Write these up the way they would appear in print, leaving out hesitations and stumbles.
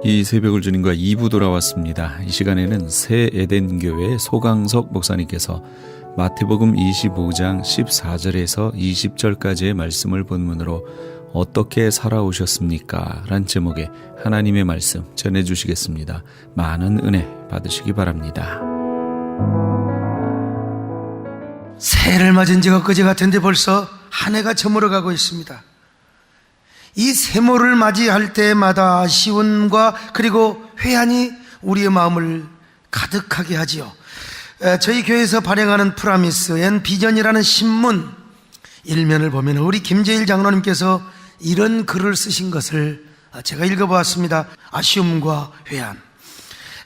이 새벽을 주님과 2부 돌아왔습니다. 이 시간에는 새 에덴교회 소강석 목사님께서 마태복음 25장 14절에서 20절까지의 말씀을 본문으로 어떻게 살아오셨습니까? 란 제목의 하나님의 말씀 전해주시겠습니다. 많은 은혜 받으시기 바랍니다. 새해를 맞은 지가 엊그제 같은데 벌써 한 해가 저물어가고 있습니다. 이 새해를 맞이할 때마다 아쉬움과 그리고 회한이 우리의 마음을 가득하게 하지요. 저희 교회에서 발행하는 프라미스 앤 비전이라는 신문 일면을 보면 우리 김재일 장로님께서 이런 글을 쓰신 것을 제가 읽어보았습니다. 아쉬움과 회한.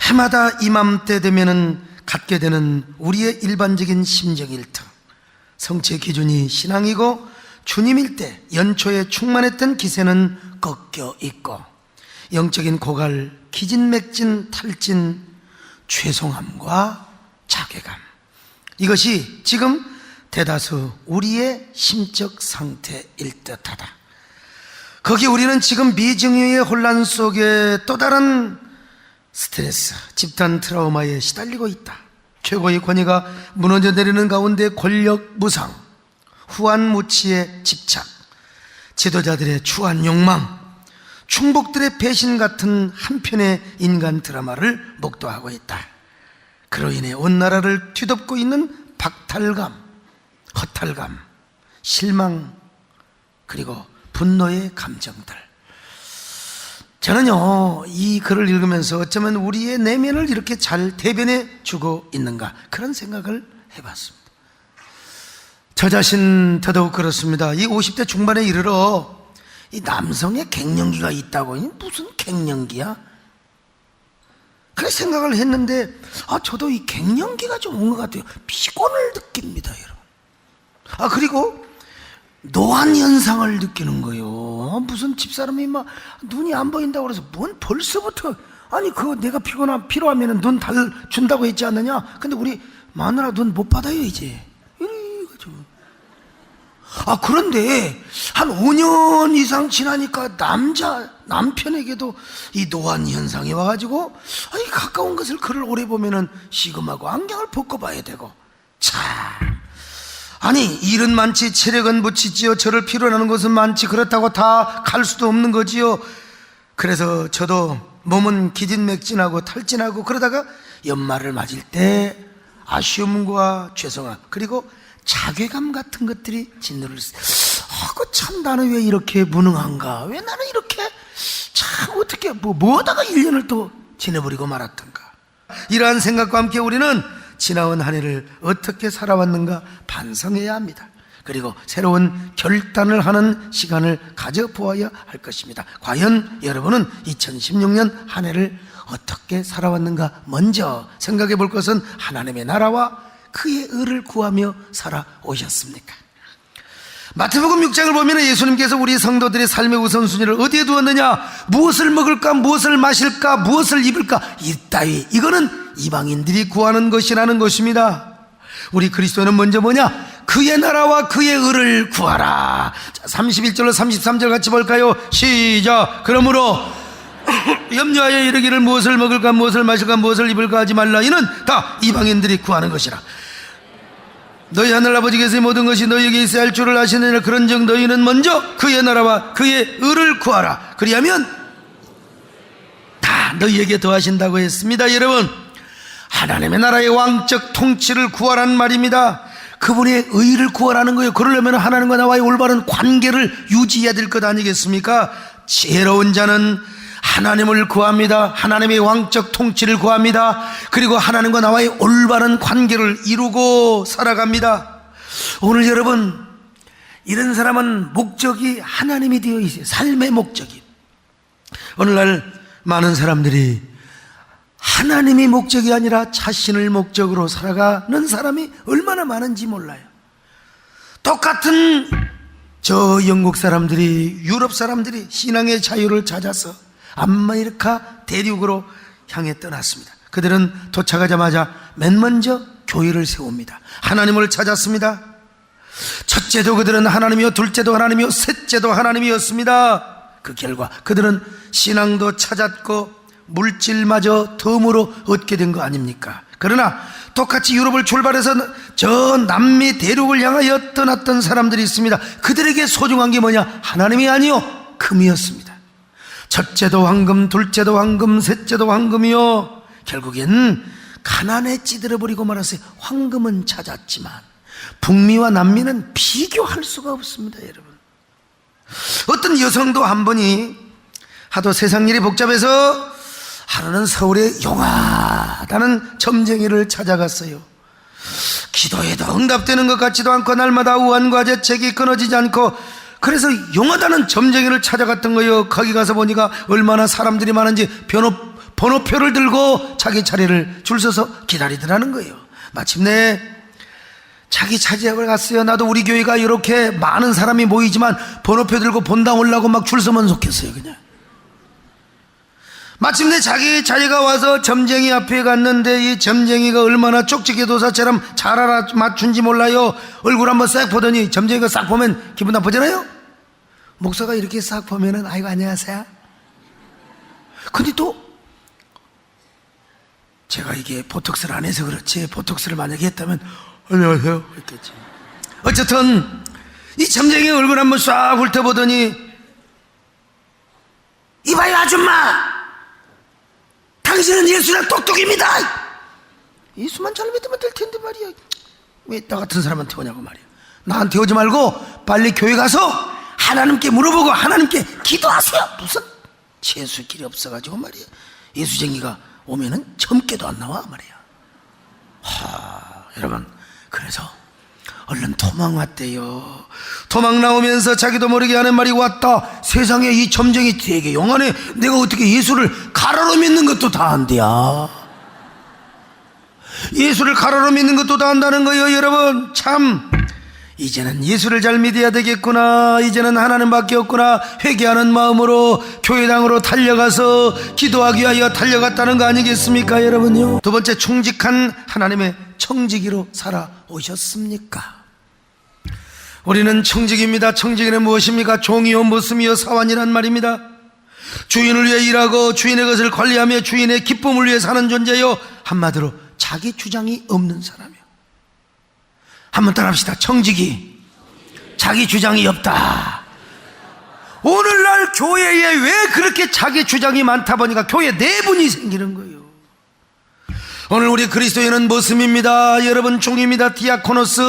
해마다 이맘때 되면은 갖게 되는 우리의 일반적인 심정일 터. 성취의 기준이 신앙이고 주님일 때 연초에 충만했던 기세는 꺾여 있고 영적인 고갈, 기진맥진, 탈진, 죄송함과 자괴감, 이것이 지금 대다수 우리의 심적 상태일 듯하다. 거기 우리는 지금 미증유의 혼란 속에 또 다른 스트레스, 집단 트라우마에 시달리고 있다. 최고의 권위가 무너져 내리는 가운데 권력 무상, 후한무치의 집착, 지도자들의 추한 욕망, 충복들의 배신 같은 한편의 인간 드라마를 목도하고 있다. 그로 인해 온 나라를 뒤덮고 있는 박탈감, 허탈감, 실망, 그리고 분노의 감정들. 저는요, 이 글을 읽으면서 어쩌면 우리의 내면을 이렇게 잘 대변해 주고 있는가, 그런 생각을 해봤습니다. 저 자신 더더욱 그렇습니다. 이 50대 중반에 이르러 이 남성의 갱년기가 있다고. 무슨 갱년기야? 그렇게 생각을 했는데 저도 이 갱년기가 좀 온 것 같아요. 피곤을 느낍니다, 여러분. 그리고 노안 현상을 느끼는 거예요. 무슨 집사람이 막 눈이 안 보인다고 그래서 뭔 벌써부터, 아니 그거 내가 필요하면 눈 달준다고 했지 않느냐? 근데 우리 마누라 눈 못 받아요 이제. 이래가지고. 그런데 한 5년 이상 지나니까 남편에게도 이 노안 현상이 와가지고, 아니 가까운 것을 글을 오래 보면은 시금하고 안경을 벗고 봐야 되고. 참, 아니 일은 많지 체력은 묻히지요. 저를 필요로 하는 것은 많지 그렇다고 다 갈 수도 없는 거지요. 그래서 저도 몸은 기진맥진하고 탈진하고 그러다가 연말을 맞을 때 아쉬움과 죄송함 그리고 자괴감 같은 것들이 진노를 참 나는 왜 이렇게 무능한가, 왜 나는 이렇게 참 어떻게 뭐하다가 1년을 또 지내버리고 말았던가. 이러한 생각과 함께 우리는 지나온 한 해를 어떻게 살아왔는가 반성해야 합니다. 그리고 새로운 결단을 하는 시간을 가져보아야 할 것입니다. 과연 여러분은 2016년 한 해를 어떻게 살아왔는가 먼저 생각해 볼 것은 하나님의 나라와 그의 의를 구하며 살아오셨습니까? 마태복음 6장을 보면 예수님께서 우리 성도들의 삶의 우선순위를 어디에 두었느냐? 무엇을 먹을까, 무엇을 마실까, 무엇을 입을까, 이따위, 이거는 이방인들이 구하는 것이라는 것입니다. 우리 그리스도는 먼저 뭐냐? 그의 나라와 그의 의를 구하라. 자, 31절로 33절 같이 볼까요? 시작. 그러므로 염려하여 이르기를 무엇을 먹을까, 무엇을 마실까, 무엇을 입을까 하지 말라. 이는 다 이방인들이 구하는 것이라. 너희 하늘아버지께서 모든 것이 너희에게 있어야 할 줄을 아시느니라. 그런즉 너희는 먼저 그의 나라와 그의 의를 구하라. 그리하면 다 너희에게 더하신다고 했습니다. 여러분, 하나님의 나라의 왕적 통치를 구하라는 말입니다. 그분의 의를 구하라는 거예요. 그러려면 하나님과 나와의 올바른 관계를 유지해야 될 것 아니겠습니까? 지혜로운 자는 하나님을 구합니다. 하나님의 왕적 통치를 구합니다. 그리고 하나님과 나와의 올바른 관계를 이루고 살아갑니다. 오늘 여러분, 이런 사람은 목적이 하나님이 되어 있어요. 삶의 목적이. 오늘날 많은 사람들이 하나님이 목적이 아니라 자신을 목적으로 살아가는 사람이 얼마나 많은지 몰라요. 똑같은 저 영국 사람들이, 유럽 사람들이 신앙의 자유를 찾아서 아메리카 대륙으로 향해 떠났습니다. 그들은 도착하자마자 맨 먼저 교회를 세웁니다. 하나님을 찾았습니다. 첫째도 그들은 하나님이요, 둘째도 하나님이요, 셋째도 하나님이었습니다. 그 결과 그들은 신앙도 찾았고 물질마저 덤으로 얻게 된 거 아닙니까? 그러나 똑같이 유럽을 출발해서 저 남미 대륙을 향하여 떠났던 사람들이 있습니다. 그들에게 소중한 게 뭐냐? 하나님이 아니요, 금이었습니다. 첫째도 황금, 둘째도 황금, 셋째도 황금이요. 결국엔 가난에 찌들어버리고 말았어요. 황금은 찾았지만 북미와 남미는 비교할 수가 없습니다, 여러분. 어떤 여성도 한 분이 하도 세상 일이 복잡해서 하루는 서울의 용하다는 점쟁이를 찾아갔어요. 기도해도 응답되는 것 같지도 않고 날마다 우한과제책이 끊어지지 않고, 그래서 용하다는 점쟁이를 찾아갔던 거예요. 거기 가서 보니까 얼마나 사람들이 많은지 번호표를 들고 자기 차례를 줄 서서 기다리더라는 거예요. 마침내 자기 차지하고 갔어요. 나도 우리 교회가 이렇게 많은 사람이 모이지만 번호표 들고 본당 올라고 막 줄 서면 좋겠어요. 그냥 마침내 자기 자리가 와서 점쟁이 앞에 갔는데, 이 점쟁이가 얼마나 쪽지게 도사처럼 잘 알아맞춘지 몰라요. 얼굴 한번 싹 보더니 점쟁이가 싹 보면 기분 나쁘잖아요. 목사가 이렇게 싹 보면은 아이고 안녕하세요. 근데 또 제가 이게 보톡스를 안 해서 그렇지, 보톡스를 만약에 했다면 안녕하세요 했겠지. 어쨌든 이 점쟁이 얼굴 한번 싹 훑어보더니, 이봐요 아줌마, 당신은 예수랑 똑똑입니다. 예수만 잘 믿으면 될 텐데 말이야. 왜 나 같은 사람한테 오냐고 말이야. 나한테 오지 말고 빨리 교회 가서 하나님께 물어보고 하나님께 기도하세요. 무슨 재수길이 없어가지고 말이야. 예수쟁이가 오면은 점괘도 안 나와 말이야. 여러분, 그래서 얼른 도망 왔대요. 도망 나오면서 자기도 모르게 하는 말이, 왔다, 세상에 이 점쟁이 되게 용하네. 내가 어떻게 예수를 가로로 믿는 것도 다 한대야. 예수를 가로로 믿는 것도 다 한다는 거예요. 여러분, 참 이제는 예수를 잘 믿어야 되겠구나, 이제는 하나님밖에 없구나 회개하는 마음으로 교회당으로 달려가서 기도하기 위하여 달려갔다는 거 아니겠습니까, 여러분요? 두 번째, 충직한 하나님의 청지기로 살아오셨습니까? 우리는 청지기입니다. 청지기는 무엇입니까? 종이요 모습이요 사환이란 말입니다. 주인을 위해 일하고 주인의 것을 관리하며 주인의 기쁨을 위해 사는 존재요. 한마디로 자기 주장이 없는 사람이요. 한번 따라합시다. 청지기, 자기 주장이 없다. 오늘날 교회에 왜 그렇게 자기 주장이 많다 보니까 교회 내분이 생기는 거예요. 오늘 우리 그리스도인은 모습입니다. 여러분, 종입니다. 디아코노스,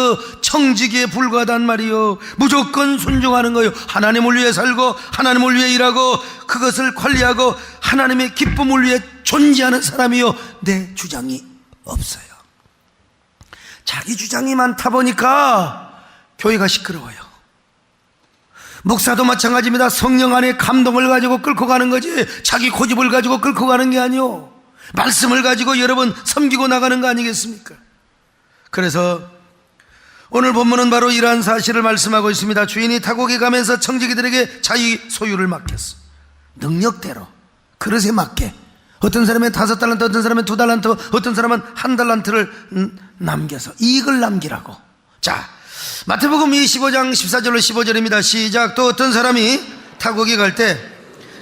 청지기에 불과하단 말이요. 무조건 순종하는 거예요. 하나님을 위해 살고 하나님을 위해 일하고 그것을 관리하고 하나님의 기쁨을 위해 존재하는 사람이요. 내 주장이 없어요. 자기 주장이 많다 보니까 교회가 시끄러워요. 목사도 마찬가지입니다. 성령 안에 감동을 가지고 끌고 가는 거지, 자기 고집을 가지고 끌고 가는 게 아니요, 말씀을 가지고 여러분 섬기고 나가는 거 아니겠습니까? 그래서 오늘 본문은 바로 이러한 사실을 말씀하고 있습니다. 주인이 타국에 가면서 청지기들에게 자기 소유를 맡겼어. 능력대로 그릇에 맞게. 어떤 사람은 5달란트, 어떤 사람은 2달란트, 어떤 사람은 1달란트를 남겨서 이익을 남기라고. 자, 마태복음 25장 14절로 15절입니다. 시작. 또 어떤 사람이 타국에 갈 때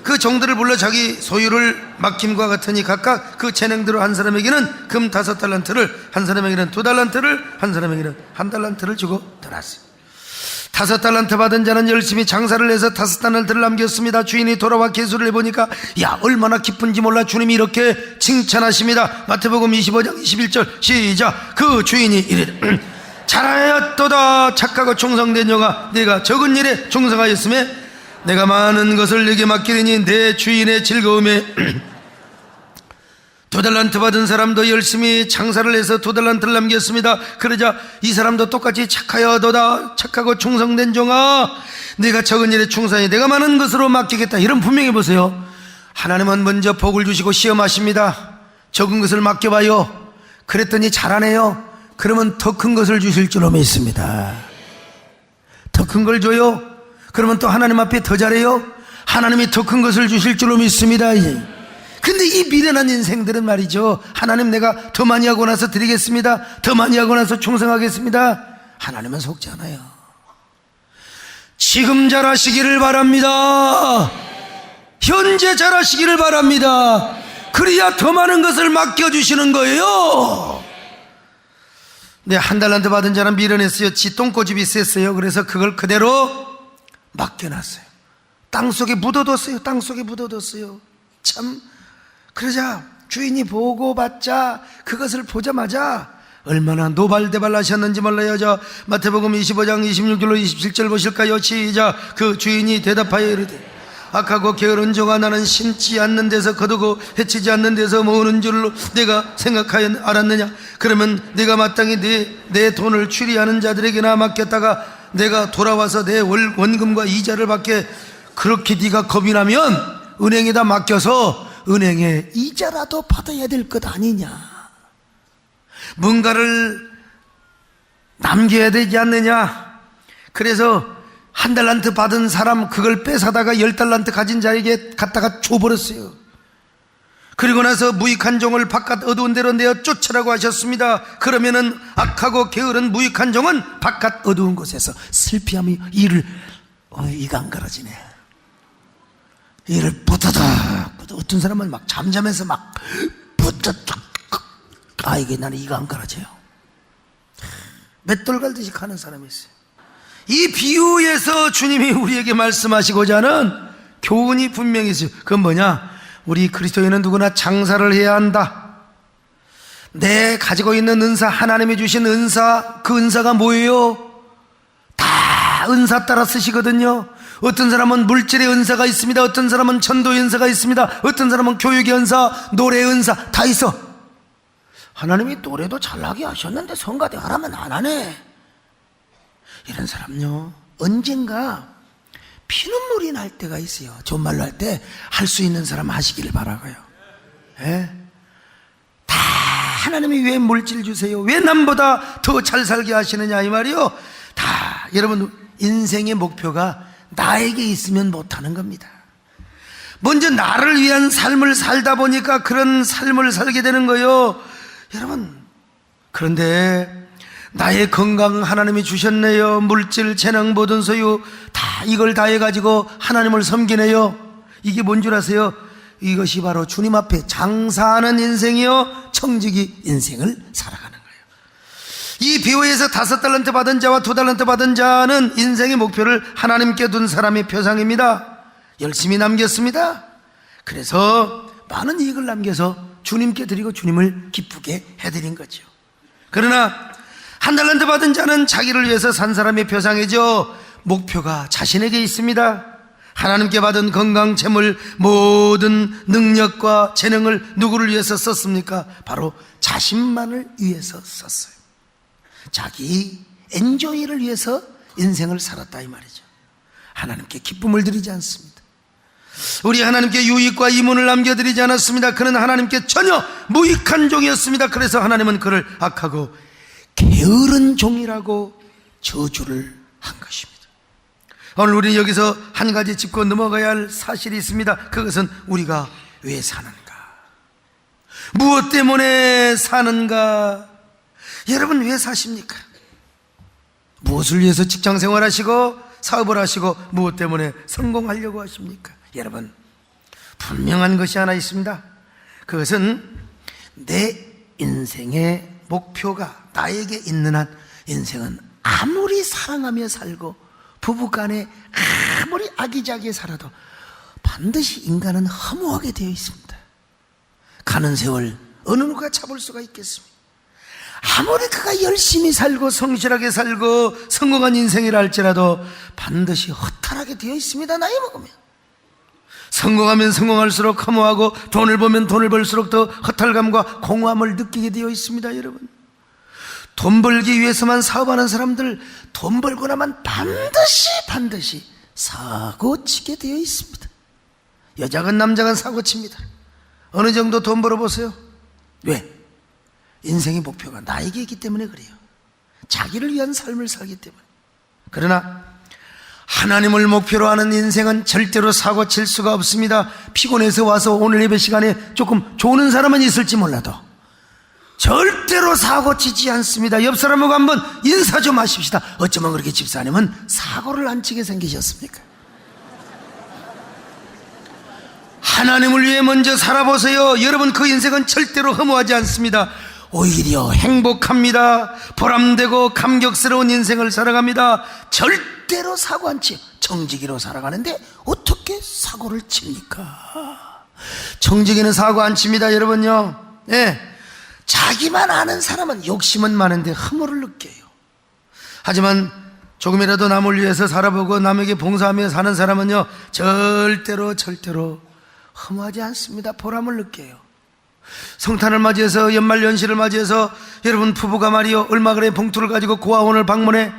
그 종들을 불러 자기 소유를 맡김과 같으니 각각 그 재능대로 한 사람에게는 금 5달란트를, 한 사람에게는 2달란트를, 한 사람에게는 1달란트를 주고 떠났어요. 5달란트 받은 자는 열심히 장사를 해서 5달란트를 남겼습니다. 주인이 돌아와 계수를 해보니까 야, 얼마나 기쁜지 몰라. 주님이 이렇게 칭찬하십니다. 마태복음 25장 21절 시작. 그 주인이 이르되 잘하였도다 착하고 충성된 영아, 네가 적은 일에 충성하였으며 내가 많은 것을 네게 맡기리니 내 주인의 즐거움에 2달란트 받은 사람도 열심히 장사를 해서 2달란트를 남겼습니다. 그러자 이 사람도 똑같이 착하여도다 착하고 충성된 종아, 네가 적은 일에 충성해 내가 많은 것으로 맡기겠다. 이런 분명히 보세요. 하나님은 먼저 복을 주시고 시험하십니다. 적은 것을 맡겨봐요. 그랬더니 잘하네요. 그러면 더 큰 것을 주실 줄로 믿습니다. 더 큰 걸 줘요. 그러면 또 하나님 앞에 더 잘해요. 하나님이 더 큰 것을 주실 줄로 믿습니다. 근데 이 미련한 인생들은 말이죠, 하나님 내가 더 많이 하고 나서 드리겠습니다, 더 많이 하고 나서 충성하겠습니다. 하나님은 속지 않아요. 지금 잘하시기를 바랍니다. 현재 잘하시기를 바랍니다. 그래야 더 많은 것을 맡겨주시는 거예요. 네, 한 달란트 받은 자는 미련했어요. 지 똥꼬집이 셌어요. 그래서 그걸 그대로 맡겨놨어요. 땅속에 묻어뒀어요. 땅속에 묻어뒀어요. 참, 그러자 주인이 보고 받자 그것을 보자마자 얼마나 노발대발하셨는지 몰라요. 저 마태복음 25장 26절로 27절 보실까요? 시작. 그 주인이 대답하여 이르되 악하고 게으른 종아, 나는 심지 않는 데서 거두고 해치지 않는 데서 모으는 줄로 내가 생각하여 알았느냐? 그러면 내가 마땅히 내 돈을 추리하는 자들에게나 맡겼다가 내가 돌아와서 내 원금과 이자를 받게. 그렇게 네가 겁이 나면 은행에다 맡겨서 은행에 이자라도 받아야 될 것 아니냐? 뭔가를 남겨야 되지 않느냐? 그래서 한 달란트 받은 사람 그걸 뺏어다가 10달란트 가진 자에게 갖다가 줘버렸어요. 그리고 나서 무익한 종을 바깥 어두운 데로 내어 쫓으라고 하셨습니다. 그러면은 악하고 게으른 무익한 종은 바깥 어두운 곳에서 슬피하며 이를 이가 안 갈아지네. 이를 뿌다닥. 어떤 사람은 막 잠잠해서 막 뿌다닥. 이게 나는 이가 안 갈아져요. 맷돌 갈듯이 가는 사람이 있어요. 이 비유에서 주님이 우리에게 말씀하시고자 하는 교훈이 분명히 있어요. 그건 뭐냐? 우리 그리스도인은 누구나 장사를 해야 한다. 내 가지고 있는 은사, 하나님이 주신 은사, 그 은사가 뭐예요? 다 은사 따라 쓰시거든요. 어떤 사람은 물질의 은사가 있습니다. 어떤 사람은 전도의 은사가 있습니다. 어떤 사람은 교육의 은사, 노래의 은사 다 있어. 하나님이 노래도 잘나게 하셨는데 성가대 하라면 안 하네. 이런 사람요, 언젠가 피눈물이 날 때가 있어요. 좋은 말로 할 때 할 수 있는 사람 하시기를 바라고요. 예? 다 하나님이 왜 물질 주세요? 왜 남보다 더 잘 살게 하시느냐 이 말이요. 다 여러분 인생의 목표가 나에게 있으면 못하는 겁니다. 먼저 나를 위한 삶을 살다 보니까 그런 삶을 살게 되는 거예요. 여러분, 그런데 나의 건강 하나님이 주셨네요. 물질, 재능, 모든 소유 다 이걸 다 해가지고 하나님을 섬기네요. 이게 뭔 줄 아세요? 이것이 바로 주님 앞에 장사하는 인생이요, 청지기 인생을 살아가는 거예요. 이 비유에서 5달란트 받은 자와 2달란트 받은 자는 인생의 목표를 하나님께 둔 사람의 표상입니다. 열심히 남겼습니다. 그래서 많은 이익을 남겨서 주님께 드리고 주님을 기쁘게 해드린 거죠. 그러나 1달란트 받은 자는 자기를 위해서 산 사람의 표상이죠. 목표가 자신에게 있습니다. 하나님께 받은 건강, 재물, 모든 능력과 재능을 누구를 위해서 썼습니까? 바로 자신만을 위해서 썼어요. 자기 엔조이를 위해서 인생을 살았다 이 말이죠. 하나님께 기쁨을 드리지 않습니다. 우리 하나님께 유익과 이문을 남겨드리지 않았습니다. 그는 하나님께 전혀 무익한 종이었습니다. 그래서 하나님은 그를 악하고 게으른 종이라고 저주를 한 것입니다. 오늘 우리는 여기서 한 가지 짚고 넘어가야 할 사실이 있습니다. 그것은 우리가 왜 사는가, 무엇 때문에 사는가. 여러분 왜 사십니까? 무엇을 위해서 직장생활 하시고 사업을 하시고 무엇 때문에 성공하려고 하십니까? 여러분 분명한 것이 하나 있습니다. 그것은 내 인생의 목표가 나에게 있는 한 인생은 아무리 사랑하며 살고 부부간에 아무리 아기자기해 살아도 반드시 인간은 허무하게 되어 있습니다. 가는 세월 어느 누가 잡을 수가 있겠습니까? 아무리 그가 열심히 살고 성실하게 살고 성공한 인생이라 할지라도 반드시 허탈하게 되어 있습니다. 나이 먹으면 성공하면 성공할수록 허무하고 돈을 벌면 돈을 벌수록 더 허탈감과 공허함을 느끼게 되어 있습니다. 여러분, 돈 벌기 위해서만 사업하는 사람들 돈 벌고 나면 반드시 사고치게 되어 있습니다. 여자건 남자건 사고칩니다. 어느 정도 돈 벌어보세요. 왜? 인생의 목표가 나에게 있기 때문에 그래요. 자기를 위한 삶을 살기 때문에. 그러나 하나님을 목표로 하는 인생은 절대로 사고칠 수가 없습니다. 피곤해서 와서 오늘 예배 시간에 조금 조는 사람은 있을지 몰라도 절대로 사고치지 않습니다. 옆 사람하고 한번 인사 좀 하십시다. 어쩌면 그렇게 집사님은 사고를 안 치게 생기셨습니까? 하나님을 위해 먼저 살아보세요. 여러분, 그 인생은 절대로 허무하지 않습니다. 오히려 행복합니다. 보람되고 감격스러운 인생을 살아갑니다. 절대로 사고 안 치요. 정직이로 살아가는데 어떻게 사고를 칩니까? 정직이는 사고 안 칩니다, 여러분요. 예. 자기만 아는 사람은 욕심은 많은데 허물을 느껴요. 하지만 조금이라도 남을 위해서 살아보고 남에게 봉사하며 사는 사람은요, 절대로 허무하지 않습니다. 보람을 느껴요. 성탄을 맞이해서, 연말 연시를 맞이해서 여러분 부부가 말이요, 얼마 그래 봉투를 가지고 고아원을 방문해,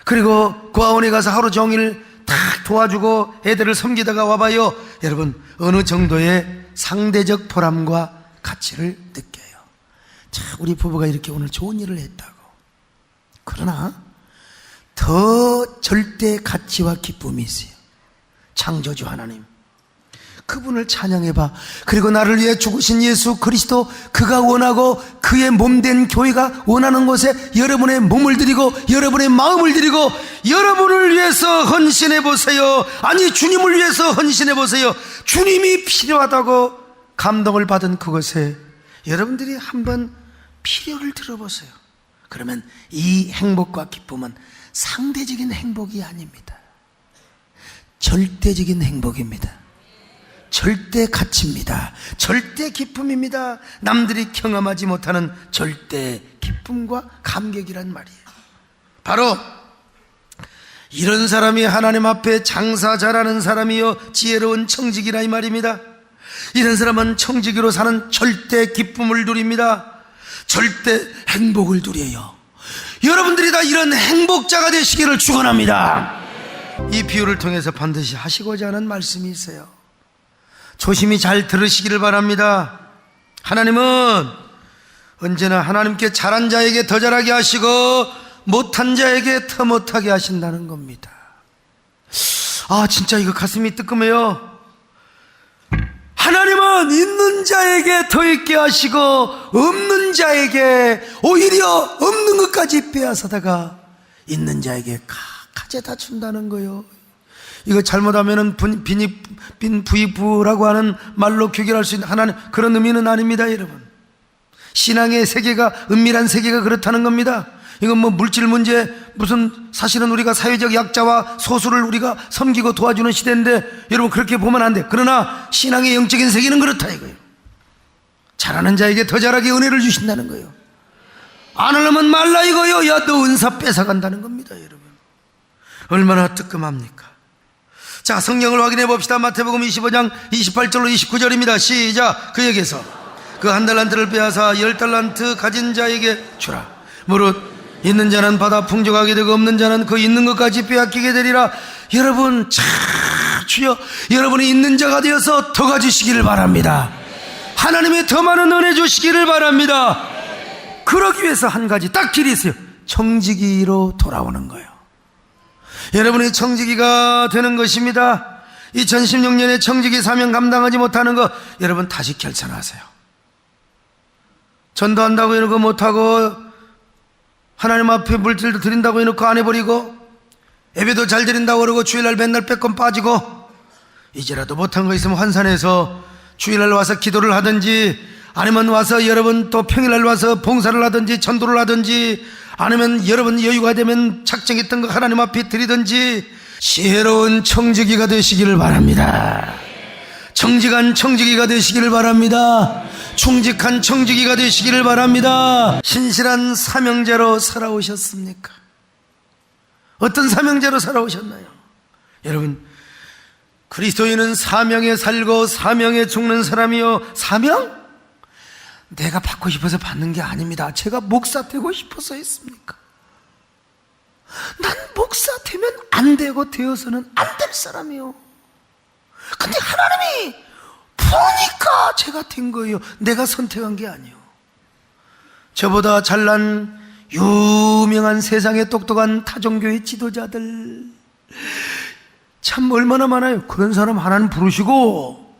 그리고 고아원에 가서 하루 종일 다 도와주고 애들을 섬기다가 와봐요. 여러분, 어느 정도의 상대적 보람과 가치를 느껴요. 자, 우리 부부가 이렇게 오늘 좋은 일을 했다고. 그러나 더 절대 가치와 기쁨이 있어요. 창조주 하나님, 그분을 찬양해봐. 그리고 나를 위해 죽으신 예수 그리스도, 그가 원하고 그의 몸된 교회가 원하는 곳에 여러분의 몸을 드리고 여러분의 마음을 드리고 여러분을 위해서 헌신해보세요. 아니, 주님을 위해서 헌신해보세요. 주님이 필요하다고 감동을 받은 그곳에 여러분들이 한번 필요를 들어보세요. 그러면 이 행복과 기쁨은 상대적인 행복이 아닙니다. 절대적인 행복입니다. 절대 가치입니다. 절대 기쁨입니다. 남들이 경험하지 못하는 절대 기쁨과 감격이란 말이에요. 바로 이런 사람이 하나님 앞에 장사 잘하는 사람이요, 지혜로운 청지기라 이 말입니다. 이런 사람은 청지기로 사는 절대 기쁨을 누립니다. 절대 행복을 누려요. 여러분들이 다 이런 행복자가 되시기를 축원합니다. 이 비유를 통해서 반드시 하시고자 하는 말씀이 있어요. 조심히 잘 들으시기를 바랍니다. 하나님은 언제나 하나님께 잘한 자에게 더 잘하게 하시고 못한 자에게 더 못하게 하신다는 겁니다. 아, 진짜 이거 가슴이 뜨끔해요. 하나님은 있는 자에게 더 있게 하시고 없는 자에게 오히려 없는 것까지 빼앗아다가 있는 자에게 가져다 준다는 거예요. 이거 잘못하면은 빈 부익부라고 하는 말로 귀결할 수 있는 하나님, 그런 의미는 아닙니다, 여러분. 신앙의 세계가, 은밀한 세계가 그렇다는 겁니다. 이건 뭐 물질 문제, 무슨, 사실은 우리가 사회적 약자와 소수를 우리가 섬기고 도와주는 시대인데 여러분, 그렇게 보면 안 돼. 그러나 신앙의 영적인 세계는 그렇다 이거예요. 잘하는 자에게 더 잘하게 은혜를 주신다는 거예요. 안 하려면 말라 이거요. 야, 너 은사 뺏어간다는 겁니다, 여러분. 얼마나 뜨끔합니까? 자, 성경을 확인해 봅시다. 마태복음 25장 28절로 29절입니다. 시작. 그에게서 그 한 달란트를 빼앗아 10달란트 가진 자에게 주라. 무릇 있는 자는 받아 풍족하게 되고 없는 자는 그 있는 것까지 빼앗기게 되리라. 여러분, 주여, 여러분이 있는 자가 되어서 더 가지시기를 바랍니다. 하나님의 더 많은 은혜 주시기를 바랍니다. 그러기 위해서 한 가지 딱 길이 있어요. 청지기로 돌아오는 거예요. 여러분이 청지기가 되는 것입니다. 2016년에 청지기 사명 감당하지 못하는 거 여러분 다시 결산하세요. 전도한다고 해놓고 못하고, 하나님 앞에 물질도 드린다고 해놓고 안 해버리고, 예배도 잘 드린다고 그러고 주일날 맨날 빼꼼 빠지고, 이제라도 못한 거 있으면 환산해서 주일날 와서 기도를 하든지, 아니면 와서 여러분 또 평일날 와서 봉사를 하든지 전도를 하든지, 아니면 여러분 여유가 되면 작정했던 거 하나님 앞에 드리든지, 지혜로운 청지기가 되시기를 바랍니다. 정직한 청지기가 되시기를 바랍니다. 충직한 청지기가 되시기를 바랍니다. 신실한 사명자로 살아오셨습니까? 어떤 사명자로 살아오셨나요? 여러분, 그리스도인은 사명에 살고 사명에 죽는 사람이요. 사명? 내가 받고 싶어서 받는 게 아닙니다. 제가 목사 되고 싶어서 했습니까? 난 목사 되면 안 되고 되어서는 안 될 사람이요. 근데 하나님이 부으니까 제가 된 거예요. 내가 선택한 게 아니에요. 저보다 잘난 유명한 세상의 똑똑한 타종교회 지도자들 참 얼마나 많아요. 그런 사람 하나님 부르시고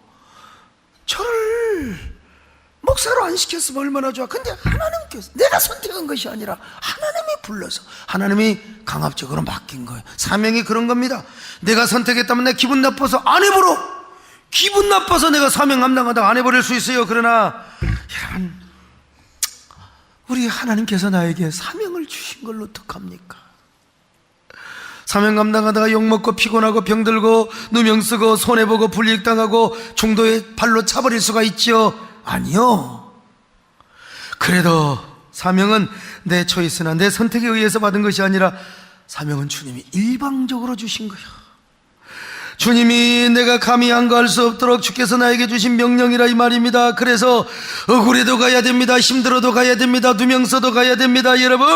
저를 목사로 안 시켰으면 얼마나 좋아. 근데 하나님께서, 내가 선택한 것이 아니라 하나님이 불러서 하나님이 강압적으로 맡긴 거예요. 사명이 그런 겁니다. 내가 선택했다면 내 기분 나빠서 안 해보러 기분 나빠서 내가 사명 감당하다 안 해버릴 수 있어요. 그러나 여러분, 우리 하나님께서 나에게 사명을 주신 걸로 어떡합니까? 사명 감당하다가 욕먹고 피곤하고 병들고 누명 쓰고 손해보고 불이익당하고 중도에 발로 차버릴 수가 있죠? 아니요. 그래도 사명은 내 초이스나 내 선택에 의해서 받은 것이 아니라 사명은 주님이 일방적으로 주신 거예요. 주님이 내가 감히 안가할 수 없도록 주께서 나에게 주신 명령이라 이 말입니다. 그래서 억울해도 가야 됩니다. 힘들어도 가야 됩니다. 누명 써도 가야 됩니다. 여러분,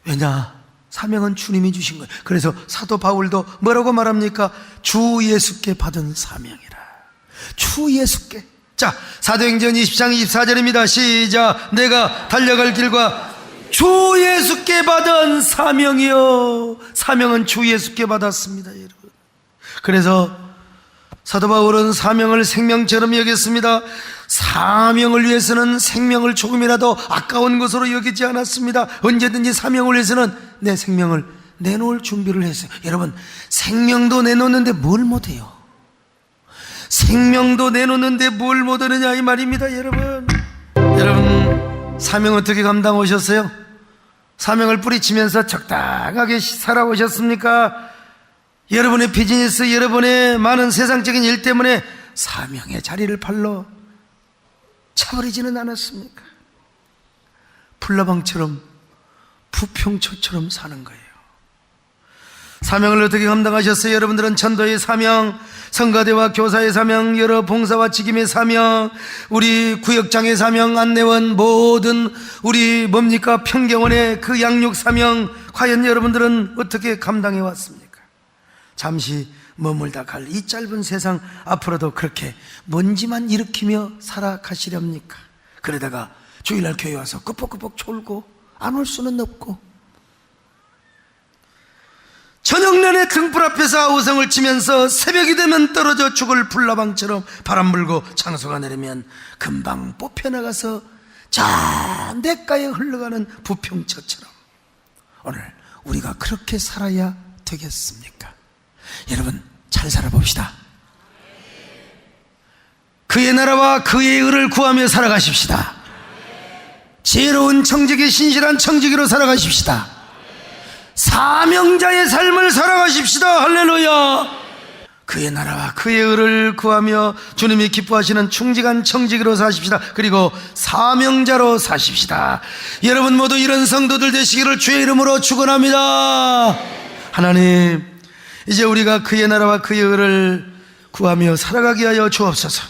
왜냐? 사명은 주님이 주신 거예요. 그래서 사도 바울도 뭐라고 말합니까? 주 예수께 받은 사명이라. 주 예수께. 자, 사도행전 20장 24절입니다. 시작. 내가 달려갈 길과 주 예수께 받은 사명이요. 사명은 주 예수께 받았습니다, 여러분. 그래서 사도 바울은 사명을 생명처럼 여겼습니다. 사명을 위해서는 생명을 조금이라도 아까운 것으로 여기지 않았습니다. 언제든지 사명을 위해서는 내 생명을 내놓을 준비를 했어요. 여러분, 생명도 내놓는데 뭘 못해요? 생명도 내놓는데 뭘 못하느냐 이 말입니다. 여러분, 사명 어떻게 감당하셨어요? 사명을 뿌리치면서 적당하게 살아오셨습니까? 여러분의 비즈니스, 여러분의 많은 세상적인 일 때문에 사명의 자리를 발로 차버리지는 않았습니까? 풀라방처럼 부평초처럼 사는 거예요. 사명을 어떻게 감당하셨어요? 여러분들은 전도의 사명, 성가대와 교사의 사명, 여러 봉사와 직임의 사명, 우리 구역장의 사명, 안내원, 모든 우리 뭡니까? 평경원의 그 양육 사명, 과연 여러분들은 어떻게 감당해 왔습니까? 잠시 머물다 갈 이 짧은 세상 앞으로도 그렇게 먼지만 일으키며 살아가시렵니까? 그러다가 주일날 교회 와서 꾸벅꾸벅 졸고 안 올 수는 없고, 저녁 내내 등불 앞에서 아우성을 치면서 새벽이 되면 떨어져 죽을 불나방처럼 바람 불고 창소가 내리면 금방 뽑혀나가서 저 냇가에 흘러가는 부평처처럼 오늘 우리가 그렇게 살아야 되겠습니까? 여러분, 잘 살아봅시다. 그의 나라와 그의 의를 구하며 살아가십시다. 지혜로운 청지기, 신실한 청지기로 살아가십시다. 사명자의 삶을 살아가십시다. 할렐루야. 그의 나라와 그의 의를 구하며 주님이 기뻐하시는 충직한 청지기로 사십시다. 그리고 사명자로 사십시다. 여러분 모두 이런 성도들 되시기를 주의 이름으로 축원합니다. 하나님, 이제 우리가 그의 나라와 그의 의를 구하며 살아가게 하여 주옵소서.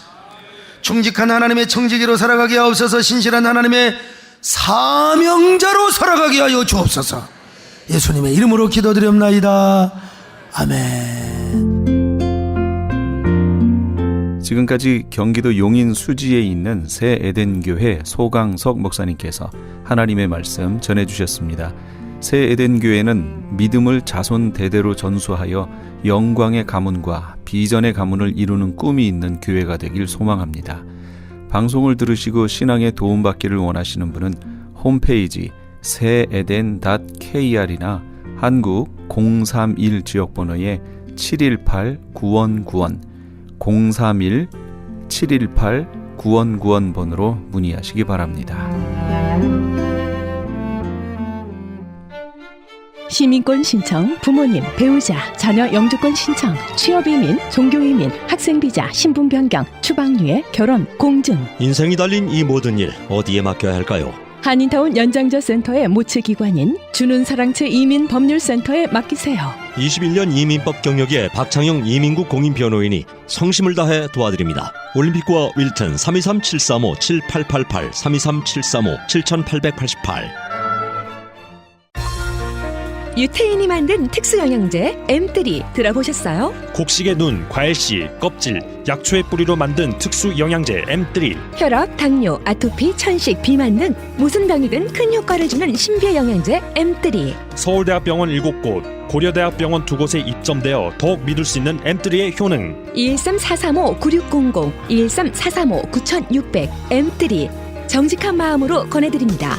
충직한 하나님의 청지기로 살아가게 하옵소서. 신실한 하나님의 사명자로 살아가게 하여 주옵소서. 예수님의 이름으로 기도드립나이다. 아멘. 지금까지 경기도 용인 수지에 있는 새 에덴교회 소강석 목사님께서 하나님의 말씀 전해주셨습니다. 새 에덴교회는 믿음을 자손 대대로 전수하여 영광의 가문과 비전의 가문을 이루는 꿈이 있는 교회가 되길 소망합니다. 방송을 들으시고 신앙에 도움받기를 원하시는 분은 홈페이지 새에덴.kr이나 한국 031 지역번호에 718-9191 031-718-9191 번호로 문의하시기 바랍니다. 시민권 신청, 부모님, 배우자, 자녀 영주권 신청, 취업이민, 종교이민, 학생비자, 신분 변경, 추방유예, 결혼, 공증. 인생이 달린 이 모든 일 어디에 맡겨야 할까요? 한인타운 연장자 센터의 모츠기관인 주눈사랑채 이민법률센터에 맡기세요. 21년 이민법 경력의 박창영 이민국 공인변호인이 성심을 다해 도와드립니다. 올림픽과 윌튼 323-735-7888 323-735-7888. 유태인이 만든 특수영양제 M3 들어보셨어요? 곡식의 눈, 과일씨, 껍질, 약초의 뿌리로 만든 특수 영양제 M3. 혈압, 당뇨, 아토피, 천식, 비만 등 무슨 병이든 큰 효과를 주는 신비의 영양제 M3. 서울대학병원 7곳, 고려대학병원 2곳에 입점되어 더욱 믿을 수 있는 M3의 효능. 213-435-9600, 213-435-9600 M3. 정직한 마음으로 권해드립니다.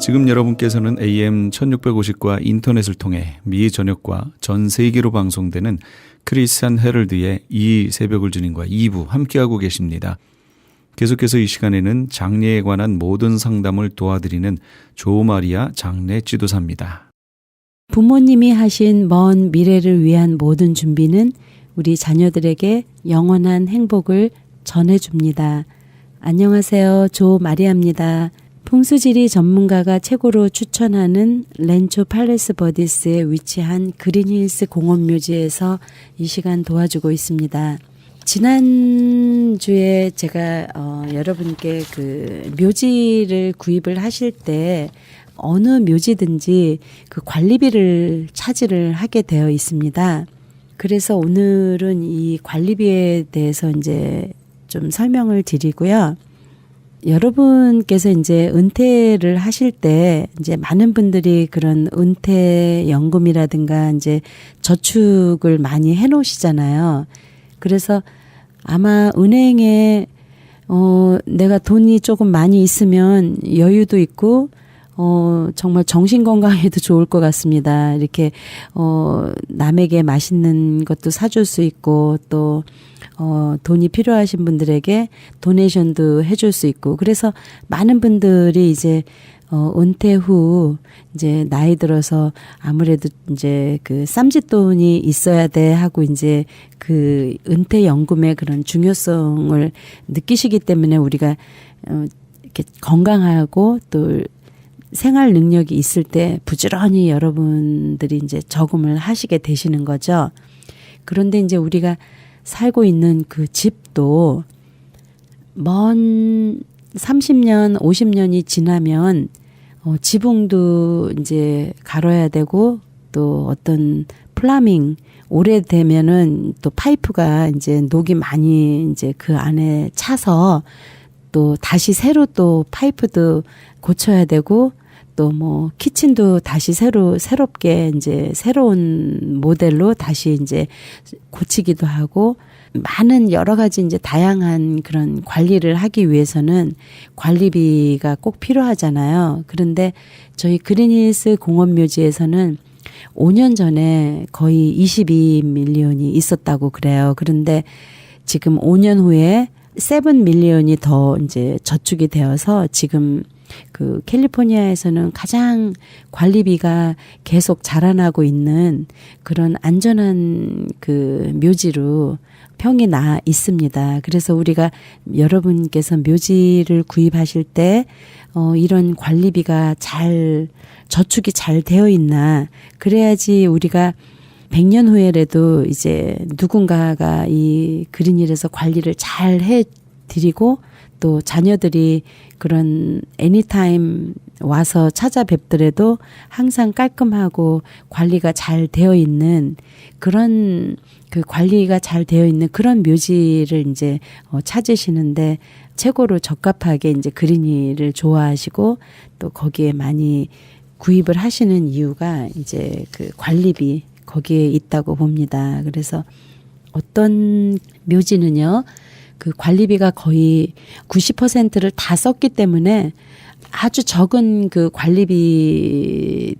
지금 여러분께서는 AM 1650과 인터넷을 통해 미 전역과 전 세계로 방송되는 크리스찬 헤럴드의 이 새벽을 주님과 2부 함께하고 계십니다. 계속해서 이 시간에는 장례에 관한 모든 상담을 도와드리는 조마리아 장례 지도사입니다. 부모님이 하신 먼 미래를 위한 모든 준비는 우리 자녀들에게 영원한 행복을 전해줍니다. 안녕하세요. 조마리아입니다. 풍수지리 전문가가 최고로 추천하는 렌초 팔레스 버디스에 위치한 그린힐스 공원묘지에서 이 시간 도와주고 있습니다. 지난주에 제가 여러분께 그 묘지를 구입을 하실 때 어느 묘지든지 그 관리비를 차지를 하게 되어 있습니다. 그래서 오늘은 이 관리비에 대해서 이제 좀 설명을 드리고요. 여러분께서 이제 은퇴를 하실 때 이제 많은 분들이 그런 은퇴연금이라든가 이제 저축을 많이 해 놓으시잖아요. 그래서 아마 은행에 내가 돈이 조금 많이 있으면 여유도 있고 정말 정신 건강에도 좋을 것 같습니다. 이렇게 남에게 맛있는 것도 사줄 수 있고 또 돈이 필요하신 분들에게 도네이션도 해줄 수 있고 그래서 많은 분들이 이제 은퇴 후 이제 나이 들어서 아무래도 이제 그 쌈짓돈이 있어야 돼 하고 이제 그 은퇴 연금의 그런 중요성을 느끼시기 때문에 우리가 이렇게 건강하고 또 생활 능력이 있을 때 부지런히 여러분들이 이제 저금을 하시게 되시는 거죠. 그런데 이제 우리가 살고 있는 그 집도 먼 30년, 50년이 지나면 지붕도 이제 갈아야 되고 또 어떤 플라밍 오래되면은 또 파이프가 이제 녹이 많이 이제 그 안에 차서 또 다시 새로 또 파이프도 고쳐야 되고 또 뭐 키친도 다시 새롭게 이제 새로운 모델로 다시 이제 고치기도 하고 많은 여러 가지 이제 다양한 그런 관리를 하기 위해서는 관리비가 꼭 필요하잖아요. 그런데 저희 그린힐스 공원묘지에서는 5년 전에 거의 22밀리언이 있었다고 그래요. 그런데 지금 5년 후에 7밀리언이 더 이제 저축이 되어서 지금 그 캘리포니아에서는 가장 관리비가 계속 자라나고 있는 그런 안전한 그 묘지로 평이 나 있습니다. 그래서 우리가 여러분께서 묘지를 구입하실 때 이런 관리비가 잘 저축이 잘 되어 있나 그래야지 우리가 100년 후에라도 이제 누군가가 이 그린힐에서 관리를 잘 해드리고 또 자녀들이 그런 애니타임 와서 찾아뵙더라도 항상 깔끔하고 관리가 잘 되어 있는 그런 그 관리가 잘 되어 있는 그런 묘지를 이제 찾으시는데 최고로 적합하게 이제 그린힐을 좋아하시고 또 거기에 많이 구입을 하시는 이유가 이제 그 관리비 거기에 있다고 봅니다. 그래서 어떤 묘지는요. 그 관리비가 거의 90%를 다 썼기 때문에 아주 적은 그 관리비가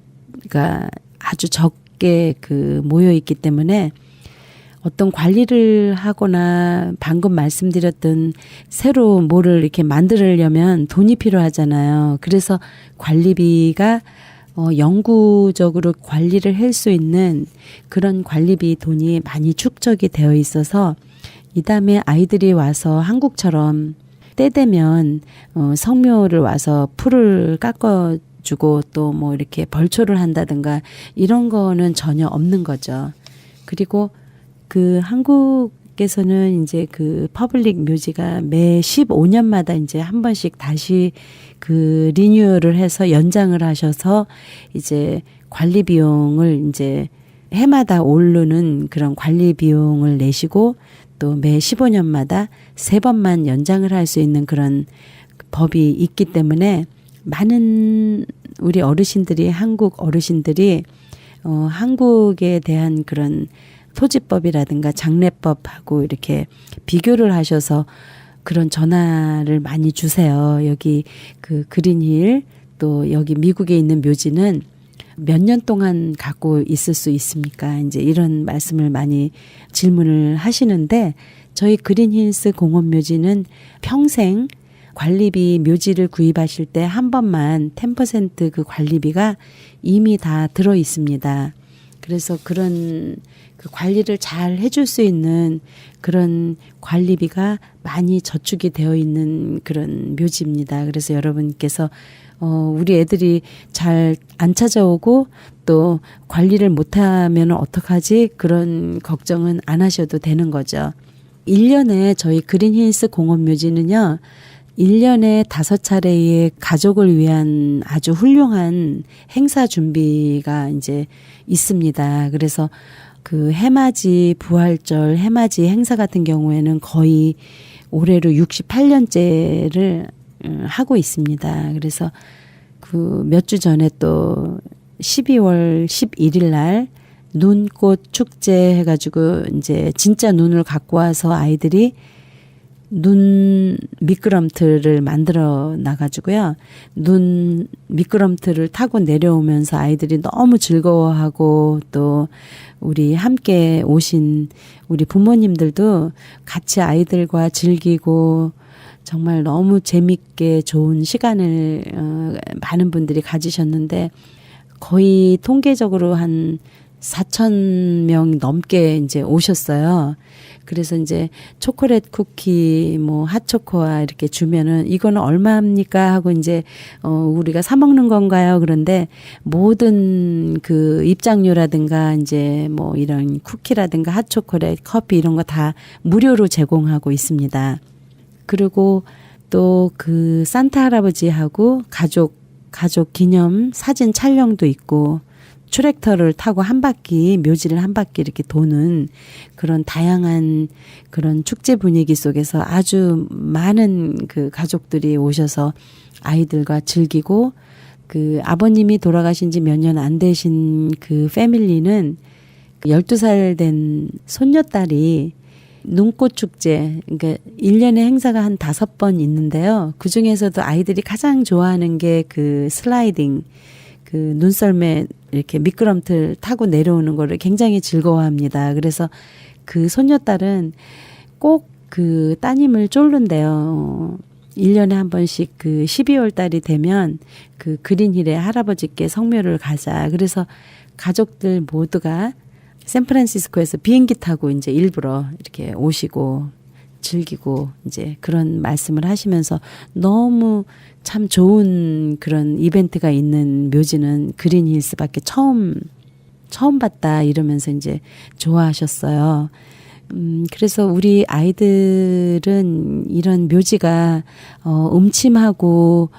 아주 적게 그 모여 있기 때문에 어떤 관리를 하거나 방금 말씀드렸던 새로 뭐를 이렇게 만들려면 돈이 필요하잖아요. 그래서 관리비가 영구적으로 관리를 할 수 있는 그런 관리비 돈이 많이 축적이 되어 있어서 이 다음에 아이들이 와서 한국처럼 때 되면 성묘를 와서 풀을 깎아주고 또 뭐 이렇게 벌초를 한다든가 이런 거는 전혀 없는 거죠. 그리고 그 한국에서는 이제 그 퍼블릭 묘지가 매 15년마다 이제 한 번씩 다시 그 리뉴얼을 해서 연장을 하셔서 이제 관리 비용을 이제 해마다 오르는 그런 관리 비용을 내시고 또 매 15년마다 3번만 연장을 할 수 있는 그런 법이 있기 때문에 많은 우리 어르신들이 한국 어르신들이 한국에 대한 그런 토지법이라든가 장례법하고 이렇게 비교를 하셔서 그런 전화를 많이 주세요. 여기 그 그린힐 또 여기 미국에 있는 묘지는 몇 년 동안 갖고 있을 수 있습니까? 이제 이런 말씀을 많이 질문을 하시는데 저희 그린힐스 공원묘지는 평생 관리비 묘지를 구입하실 때 한 번만 10% 관리비가 이미 다 들어 있습니다. 그래서 그런 그 관리를 잘 해줄 수 있는 그런 관리비가 많이 저축이 되어 있는 그런 묘지입니다. 그래서 여러분께서 우리 애들이 잘 안 찾아오고 또 관리를 못하면 어떡하지? 그런 걱정은 안 하셔도 되는 거죠. 1년에 저희 그린힐스 공원묘지는요. 1년에 5차례의 가족을 위한 아주 훌륭한 행사 준비가 이제 있습니다. 그래서 그 해맞이 부활절 해맞이 행사 같은 경우에는 거의 올해로 68년째를 하고 있습니다. 그래서 그 몇 주 전에 또 12월 11일 날 눈꽃 축제 해가지고 이제 진짜 눈을 갖고 와서 아이들이 눈 미끄럼틀을 만들어 놔가지고요. 눈 미끄럼틀을 타고 내려오면서 아이들이 너무 즐거워하고 또 우리 함께 오신 우리 부모님들도 같이 아이들과 즐기고 정말 너무 재밌게 좋은 시간을 많은 분들이 가지셨는데 거의 통계적으로 한 4,000명 넘게 이제 오셨어요. 그래서 이제 초콜릿 쿠키, 뭐 핫초코와 이렇게 주면은 이거는 얼마입니까? 하고 이제 우리가 사 먹는 건가요? 그런데 모든 그 입장료라든가 이제 뭐 이런 쿠키라든가 핫초콜릿, 커피 이런 거 다 무료로 제공하고 있습니다. 그리고 또 그 산타 할아버지하고 가족 기념 사진 촬영도 있고 트랙터를 타고 한 바퀴 묘지를 한 바퀴 이렇게 도는 그런 다양한 그런 축제 분위기 속에서 아주 많은 그 가족들이 오셔서 아이들과 즐기고 그 아버님이 돌아가신 지 몇 년 안 되신 그 패밀리는 12살 된 손녀딸이 눈꽃 축제, 그러니까 1년에 행사가 한 5번 있는데요. 그 중에서도 아이들이 가장 좋아하는 게 그 슬라이딩, 그 눈썰매 이렇게 미끄럼틀 타고 내려오는 거를 굉장히 즐거워합니다. 그래서 그 손녀딸은 꼭 그 따님을 쫄른대요. 1년에 한 번씩 그 12월 달이 되면 그 그린힐의 할아버지께 성묘를 가자. 그래서 가족들 모두가 샌프란시스코에서 비행기 타고 이제 일부러 이렇게 오시고 즐기고 이제 그런 말씀을 하시면서 너무 참 좋은 그런 이벤트가 있는 묘지는 그린힐스밖에 처음 봤다 이러면서 이제 좋아하셨어요. 그래서 우리 아이들은 이런 묘지가 음침하고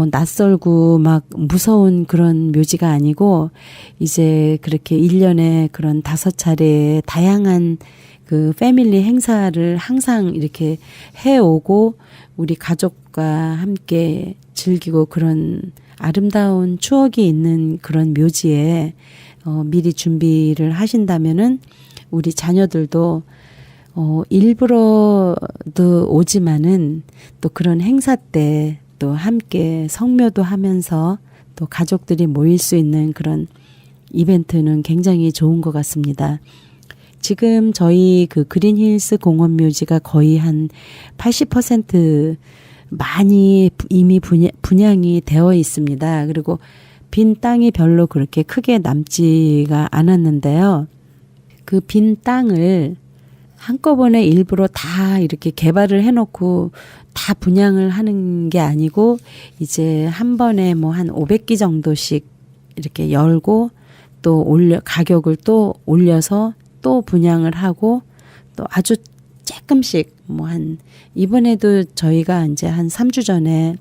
낯설고 막 무서운 그런 묘지가 아니고 이제 그렇게 1년에 그런 5차례의 다양한 그 패밀리 행사를 항상 이렇게 해오고 우리 가족과 함께 즐기고 그런 아름다운 추억이 있는 그런 묘지에 미리 준비를 하신다면은 우리 자녀들도 일부러도 오지만은 또 그런 행사 때 또 함께 성묘도 하면서 또 가족들이 모일 수 있는 그런 이벤트는 굉장히 좋은 것 같습니다. 지금 저희 그 그린힐스 공원 묘지가 거의 한 80% 많이 이미 분양이 되어 있습니다. 그리고 빈 땅이 별로 그렇게 크게 남지가 않았는데요. 그 빈 땅을 한꺼번에 일부러 다 이렇게 개발을 해놓고 다 분양을 하는 게 아니고 이제 한 번에 뭐 한 500기 정도씩 이렇게 열고 또 가격을 또 올려서 또 분양을 하고 또 아주 조금씩 뭐 이번에도 저희가 이제 한 3주 전에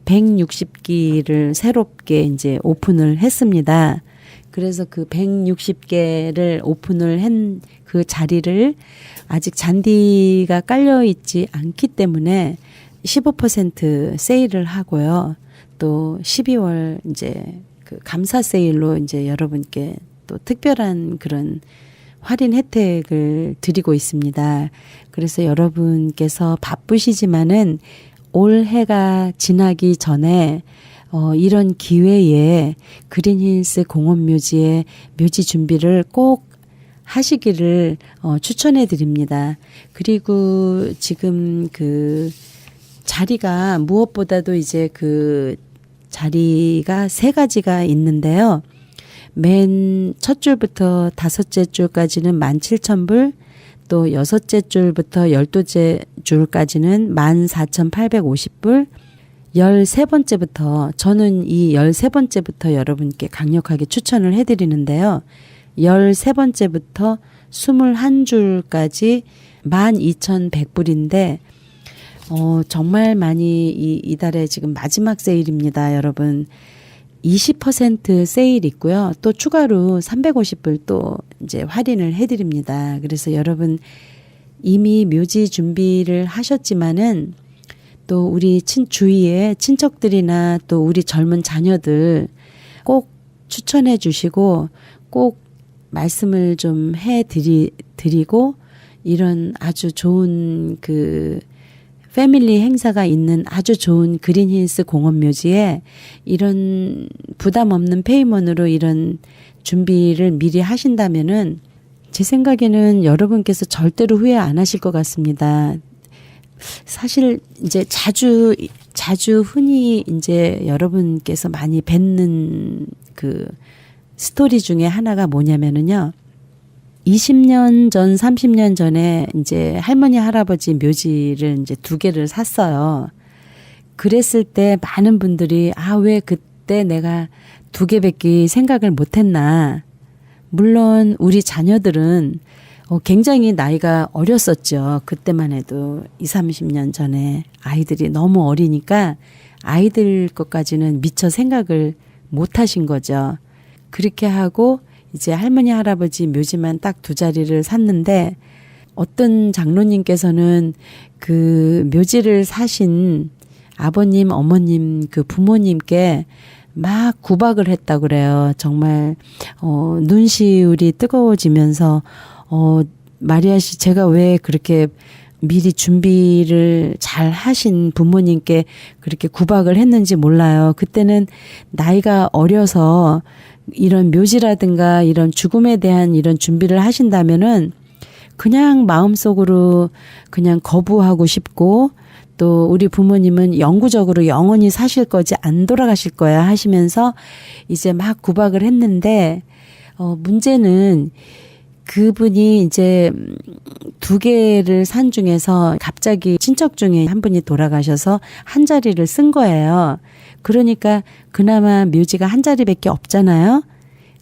160기를 새롭게 이제 오픈을 했습니다. 그래서 그 160개를 오픈을 한 그 자리를 아직 잔디가 깔려 있지 않기 때문에 15% 세일을 하고요. 또 12월 이제 그 감사 세일로 이제 여러분께 또 특별한 그런 할인 혜택을 드리고 있습니다. 그래서 여러분께서 바쁘시지만은 올해가 지나기 전에 이런 기회에 그린힐스 공원묘지의 묘지 준비를 꼭 하시기를 추천해 드립니다. 그리고 지금 그 자리가 무엇보다도 이제 그 자리가 3가지가 있는데요. 맨 첫 줄부터 5째 줄까지는 17,000불, 또 6째 줄부터 12째 줄까지는 14,850불, 13번째부터, 저는 이 13번째부터 여러분께 강력하게 추천을 해드리는데요. 13번째부터 21줄까지 12,100불인데, 정말 많이 이달에 지금 마지막 세일입니다, 여러분. 20% 세일 있고요. 또 추가로 350불 또 이제 할인을 해드립니다. 그래서 여러분 이미 묘지 준비를 하셨지만은 또 우리 주위에 친척들이나 또 우리 젊은 자녀들 꼭 추천해 주시고 꼭 말씀을 좀 드리고 이런 아주 좋은 그 패밀리 행사가 있는 아주 좋은 그린힐스 공원묘지에 이런 부담 없는 페이먼으로 이런 준비를 미리 하신다면은 제 생각에는 여러분께서 절대로 후회 안 하실 것 같습니다. 사실 이제 자주 흔히 이제 여러분께서 많이 뵙는 그 스토리 중에 하나가 뭐냐면은요. 20년 전, 30년 전에 이제 할머니, 할아버지 묘지를 이제 2개를 샀어요. 그랬을 때 많은 분들이 왜 그때 내가 2개밖에 생각을 못 했나. 물론 우리 자녀들은 굉장히 나이가 어렸었죠. 그때만 해도 20, 30년 전에 아이들이 너무 어리니까 아이들 것까지는 미처 생각을 못 하신 거죠. 그렇게 하고 이제 할머니 할아버지 묘지만 딱 2자리를 샀는데 어떤 장로님께서는 그 묘지를 사신 아버님 어머님 그 부모님께 막 구박을 했다고 그래요. 정말 눈시울이 뜨거워지면서 마리아 씨 제가 왜 그렇게 미리 준비를 잘 하신 부모님께 그렇게 구박을 했는지 몰라요. 그때는 나이가 어려서 이런 묘지라든가 이런 죽음에 대한 이런 준비를 하신다면은 그냥 마음속으로 그냥 거부하고 싶고 또 우리 부모님은 영구적으로 영원히 사실 거지 안 돌아가실 거야 하시면서 이제 막 구박을 했는데 문제는 그분이 이제 2개를 산 중에서 갑자기 친척 중에 한 분이 돌아가셔서 한 자리를 쓴 거예요. 그러니까 그나마 묘지가 한 자리밖에 없잖아요.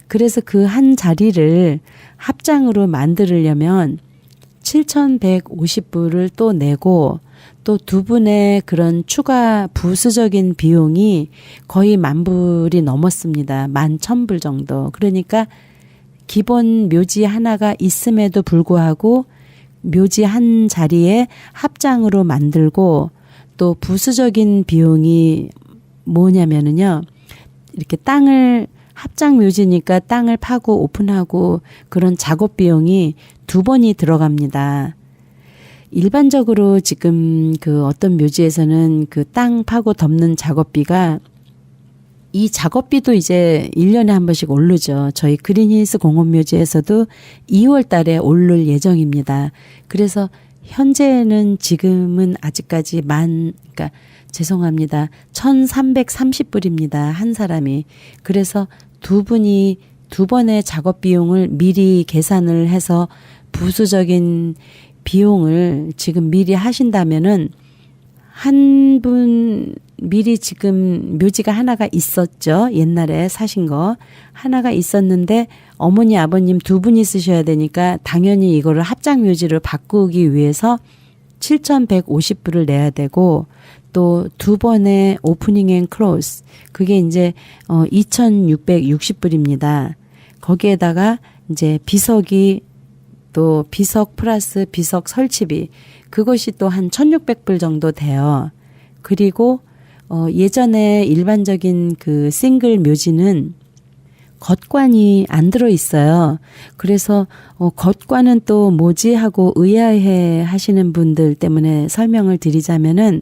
그래서 그 한 자리를 합장으로 만들려면 7,150불을 또 내고 또 2분의 그런 추가 부수적인 비용이 거의 10,000불이 넘었습니다. 11,000불 정도. 그러니까 기본 묘지 하나가 있음에도 불구하고 묘지 한 자리에 합장으로 만들고 또 부수적인 비용이 뭐냐면은요. 이렇게 땅을 합장 묘지니까 땅을 파고 오픈하고 그런 작업 비용이 2번이 들어갑니다. 일반적으로 지금 그 어떤 묘지에서는 그 땅 파고 덮는 작업비가 이 작업비도 이제 1년에 한 번씩 오르죠. 저희 그린힐스 공원묘지에서도 2월 달에 오를 예정입니다. 그래서 현재는 지금은 아직까지 그러니까 죄송합니다. 1,330불입니다. 한 사람이. 그래서 2분이 2번의 작업 비용을 미리 계산을 해서 부수적인 비용을 지금 미리 하신다면은 한 분 미리 지금 묘지가 하나가 있었죠. 옛날에 사신 거. 하나가 있었는데 어머니 아버님 2분이 쓰셔야 되니까 당연히 이거를 합장 묘지를 바꾸기 위해서 7,150불을 내야 되고 또 2번의 오프닝 앤 클로즈 그게 이제 2,660불입니다. 거기에다가 이제 비석이 또 비석 플러스 비석 설치비 그것이 또 한 1,600불 정도 돼요. 그리고 예전에 일반적인 그 싱글 묘지는 겉관이 안 들어 있어요. 그래서 겉관은 또 뭐지 하고 의아해 하시는 분들 때문에 설명을 드리자면은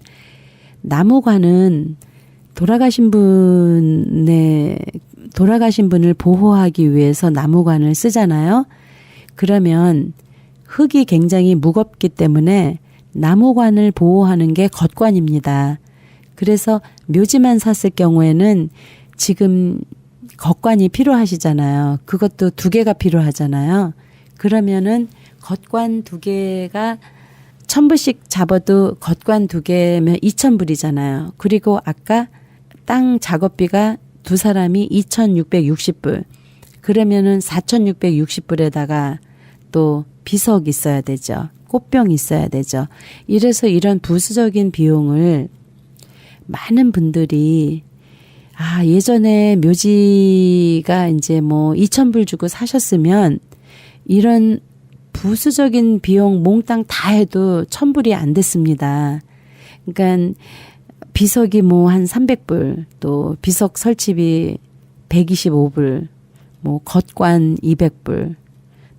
나무관은 돌아가신 분을 보호하기 위해서 나무관을 쓰잖아요. 그러면 흙이 굉장히 무겁기 때문에 나무관을 보호하는 게 겉관입니다. 그래서 묘지만 샀을 경우에는 지금 겉관이 필요하시잖아요. 그것도 2개가 필요하잖아요. 그러면은 겉관 2개가 1,000불씩 잡아도 겉관 2개면 2,000불이잖아요. 그리고 아까 땅 작업비가 2사람이 2,660불. 그러면은 4,660불에다가 또 비석 있어야 되죠. 꽃병 있어야 되죠. 이래서 이런 부수적인 비용을 많은 분들이 예전에 묘지가 이제 뭐 2,000불 주고 사셨으면 이런 부수적인 비용 몽땅 다 해도 1,000불이 안 됐습니다. 그러니까 비석이 뭐 한 300불, 또 비석 설치비 125불, 뭐 겉관 200불,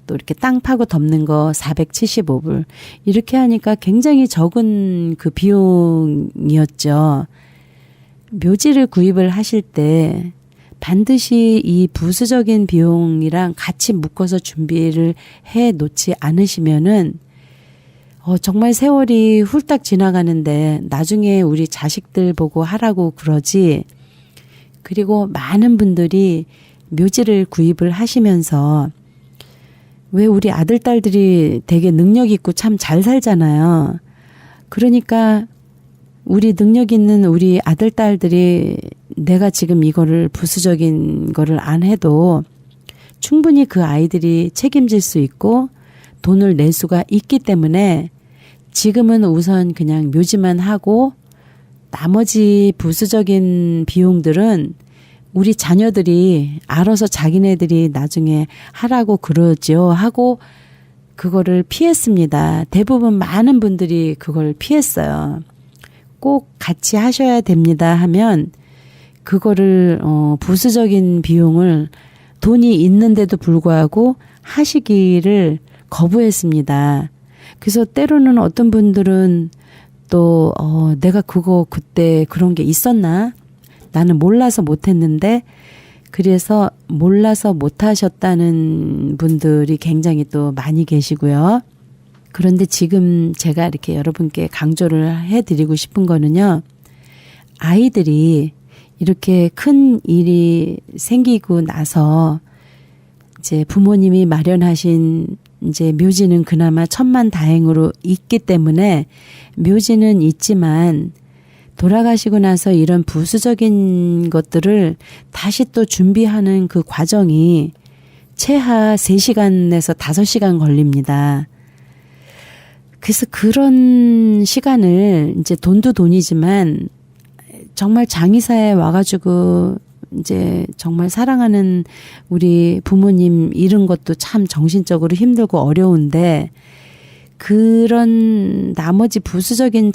또 이렇게 땅 파고 덮는 거 475불. 이렇게 하니까 굉장히 적은 그 비용이었죠. 묘지를 구입을 하실 때 반드시 이 부수적인 비용이랑 같이 묶어서 준비를 해 놓지 않으시면은 정말 세월이 훌딱 지나가는데 나중에 우리 자식들 보고 하라고 그러지. 그리고 많은 분들이 묘지를 구입을 하시면서 왜 우리 아들, 딸들이 되게 능력 있고 참 잘 살잖아요. 그러니까 우리 능력 있는 우리 아들, 딸들이 내가 지금 이거를 부수적인 거를 안 해도 충분히 그 아이들이 책임질 수 있고 돈을 낼 수가 있기 때문에 지금은 우선 그냥 묘지만 하고 나머지 부수적인 비용들은 우리 자녀들이 알아서 자기네들이 나중에 하라고 그러죠 하고 그거를 피했습니다. 대부분 많은 분들이 그걸 피했어요. 꼭 같이 하셔야 됩니다 하면 그거를 부수적인 비용을 돈이 있는데도 불구하고 하시기를 거부했습니다. 그래서 때로는 어떤 분들은 또 내가 그거 그때 그런 게 있었나? 나는 몰라서 못했는데 그래서 몰라서 못하셨다는 분들이 굉장히 또 많이 계시고요. 그런데 지금 제가 이렇게 여러분께 강조를 해드리고 싶은 거는요. 아이들이 이렇게 큰 일이 생기고 나서 이제 부모님이 마련하신 이제 묘지는 그나마 천만다행으로 있기 때문에 묘지는 있지만 돌아가시고 나서 이런 부수적인 것들을 다시 또 준비하는 그 과정이 최하 3시간에서 5시간 걸립니다. 그래서 그런 시간을 이제 돈도 돈이지만 정말 장의사에 와가지고 이제 정말 사랑하는 우리 부모님 잃은 것도 참 정신적으로 힘들고 어려운데 그런 나머지 부수적인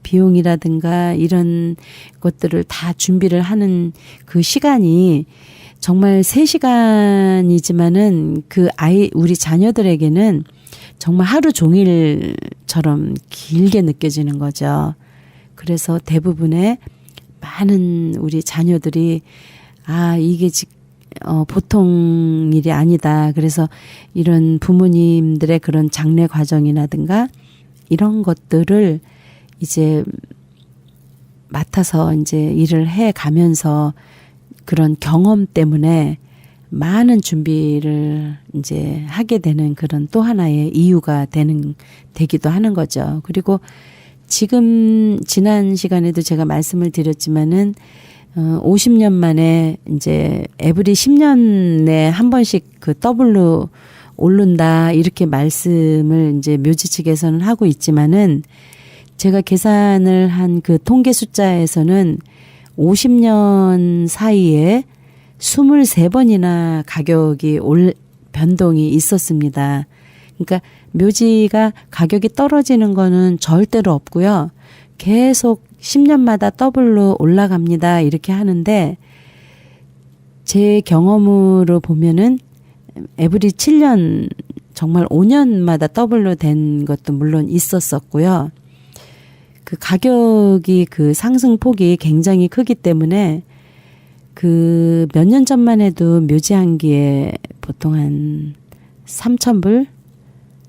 비용이라든가 이런 것들을 다 준비를 하는 그 시간이 정말 3시간이지만은 우리 자녀들에게는 정말 하루 종일처럼 길게 느껴지는 거죠. 그래서 대부분의 많은 우리 자녀들이 이게 보통 일이 아니다. 그래서 이런 부모님들의 그런 장례 과정이라든가 이런 것들을 이제 맡아서 이제 일을 해 가면서 그런 경험 때문에 많은 준비를 이제 하게 되는 그런 또 하나의 이유가 되기도 하는 거죠. 그리고 지금 지난 시간에도 제가 말씀을 드렸지만은 50년 만에 이제 에브리 10년에 한 번씩 그 더블로 오른다 이렇게 말씀을 이제 묘지 측에서는 하고 있지만은 제가 계산을 한 그 통계 숫자에서는 50년 사이에 23번이나 가격이 변동이 있었습니다. 그러니까 묘지가 가격이 떨어지는 거는 절대로 없고요. 계속 10년마다 더블로 올라갑니다. 이렇게 하는데 제 경험으로 보면은 에브리 7년 정말 5년마다 더블로 된 것도 물론 있었었고요. 그 가격이 그 상승폭이 굉장히 크기 때문에 그 몇 년 전만 해도 묘지 한 기에 보통 한 3,000불?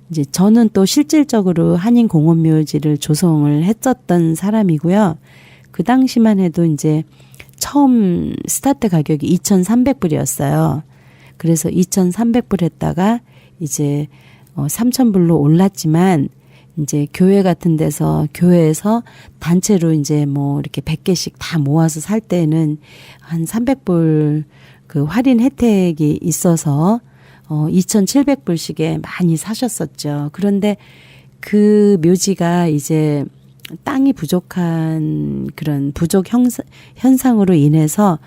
이제 저는 또 실질적으로 한인 공원 묘지를 조성을 했었던 사람이고요. 그 당시만 해도 이제 처음 스타트 가격이 2,300불이었어요. 그래서 2,300불 했다가 이제 3,000불로 올랐지만 이제 교회 같은 데서 교회에서 단체로 이제 뭐 이렇게 100개씩 다 모아서 살 때는 한 300불 그 할인 혜택이 있어서 2,700불씩에 많이 사셨었죠. 그런데 그 묘지가 이제 땅이 부족한 그런 부족 현상으로 인해서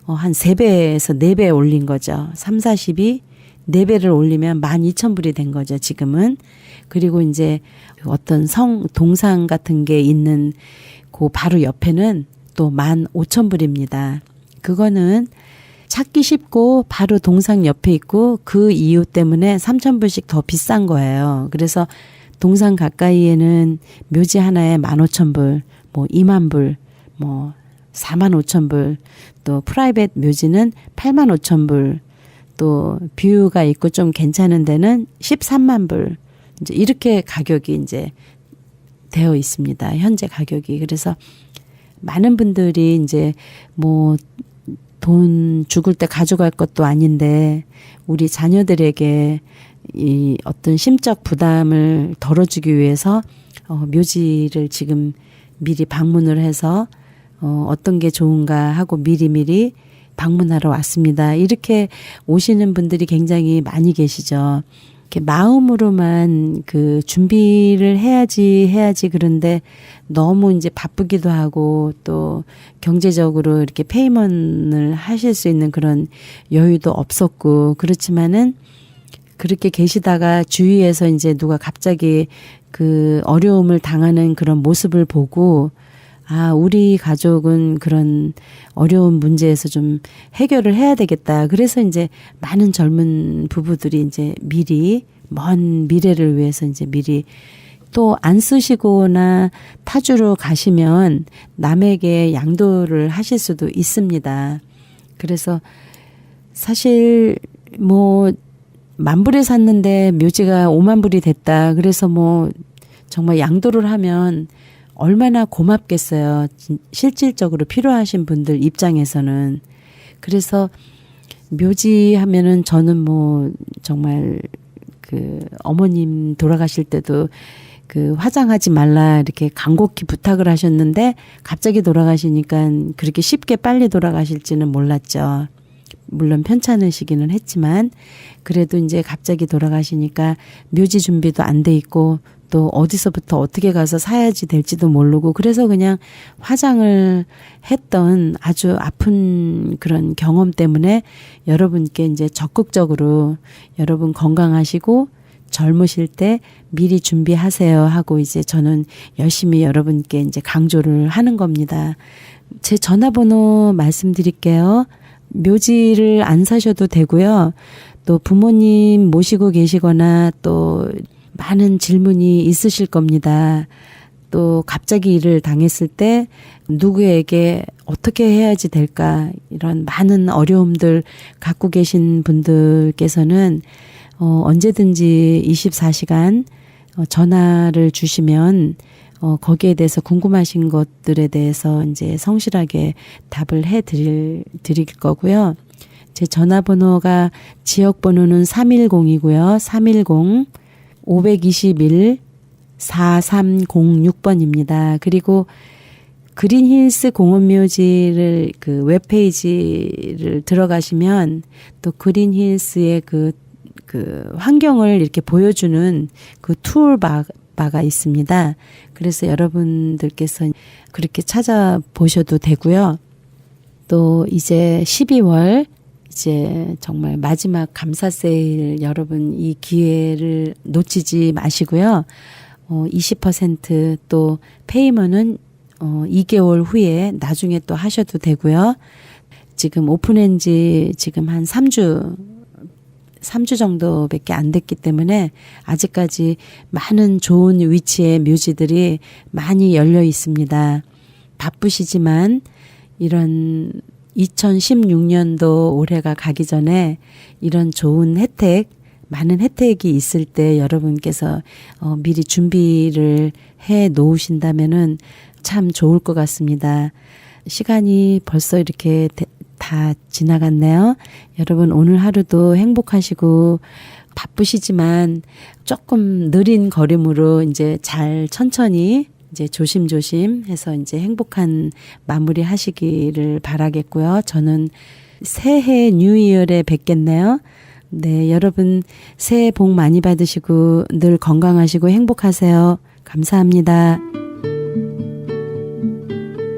한 3배에서 4배 올린 거죠. 3, 40이 4배를 올리면 12,000불이 된 거죠, 지금은. 그리고 이제 어떤 동상 같은 게 있는 그 바로 옆에는 또 15,000불입니다. 그거는 찾기 쉽고 바로 동상 옆에 있고 그 이유 때문에 3,000불씩 더 비싼 거예요. 그래서 동상 가까이에는 묘지 하나에 15,000불, 뭐 20,000불, 뭐 45,000불, 또 프라이빗 묘지는 85,000불, 또 뷰가 있고 좀 괜찮은 데는 13만 불. 이제 이렇게 가격이 이제 되어 있습니다. 현재 가격이. 그래서 많은 분들이 이제 뭐 돈 죽을 때 가져갈 것도 아닌데 우리 자녀들에게 이 어떤 심적 부담을 덜어주기 위해서 묘지를 지금 미리 방문을 해서 어떤 게 좋은가 하고 미리미리 방문하러 왔습니다. 이렇게 오시는 분들이 굉장히 많이 계시죠. 이렇게 마음으로만 그 준비를 해야지 그런데 너무 이제 바쁘기도 하고 또 경제적으로 이렇게 페이먼을 하실 수 있는 그런 여유도 없었고 그렇지만은 그렇게 계시다가 주위에서 이제 누가 갑자기 그 어려움을 당하는 그런 모습을 보고 아, 우리 가족은 그런 어려운 문제에서 좀 해결을 해야 되겠다. 그래서 이제 많은 젊은 부부들이 이제 미리 먼 미래를 위해서 이제 미리 또 안 쓰시거나 타주로 가시면 남에게 양도를 하실 수도 있습니다. 그래서 사실 뭐 10,000불에 샀는데 묘지가 50,000불이 됐다. 그래서 뭐 정말 양도를 하면 얼마나 고맙겠어요. 실질적으로 필요하신 분들 입장에서는. 그래서 묘지 하면은 저는 뭐 정말 그 어머님 돌아가실 때도 그 화장하지 말라 이렇게 간곡히 부탁을 하셨는데 갑자기 돌아가시니까 그렇게 쉽게 빨리 돌아가실지는 몰랐죠. 물론 편찮으시기는 했지만 그래도 이제 갑자기 돌아가시니까 묘지 준비도 안 돼 있고 또 어디서부터 어떻게 가서 사야지 될지도 모르고 그래서 그냥 화장을 했던 아주 아픈 그런 경험 때문에 여러분께 이제 적극적으로 여러분 건강하시고 젊으실 때 미리 준비하세요 하고 이제 저는 열심히 여러분께 이제 강조를 하는 겁니다. 제 전화번호 말씀드릴게요. 묘지를 안 사셔도 되고요. 또 부모님 모시고 계시거나 또 많은 질문이 있으실 겁니다. 또 갑자기 일을 당했을 때 누구에게 어떻게 해야지 될까 이런 많은 어려움들 갖고 계신 분들께서는 언제든지 24시간 전화를 주시면 거기에 대해서 궁금하신 것들에 대해서 이제 성실하게 답을 해 드릴 거고요. 제 전화번호가 지역번호는 310이고요. 310-521-4306번입니다. 그리고 그린힐스 공원묘지를 그 웹페이지를 들어가시면 또 그린힐스의 그 환경을 이렇게 보여주는 그 툴바가 있습니다. 그래서 여러분들께서 그렇게 찾아보셔도 되고요. 또 이제 12월 이제 정말 마지막 감사 세일 여러분 이 기회를 놓치지 마시고요. 20% 페이먼은 2개월 후에 나중에 또 하셔도 되고요. 지금 오픈한 지 지금 한 3주 3주 정도밖에 안 됐기 때문에 아직까지 많은 좋은 위치의 묘지들이 많이 열려 있습니다. 바쁘시지만 이런 2016년도 올해가 가기 전에 이런 좋은 혜택, 많은 혜택이 있을 때 여러분께서 미리 준비를 해 놓으신다면은 참 좋을 것 같습니다. 시간이 벌써 이렇게 다 지나갔네요. 여러분 오늘 하루도 행복하시고 바쁘시지만 조금 느린 걸음으로 이제 잘 천천히 이제 조심조심 해서 이제 행복한 마무리 하시기를 바라겠고요. 저는 새해 뉴이얼에 뵙겠네요. 네, 여러분 새해 복 많이 받으시고 늘 건강하시고 행복하세요. 감사합니다.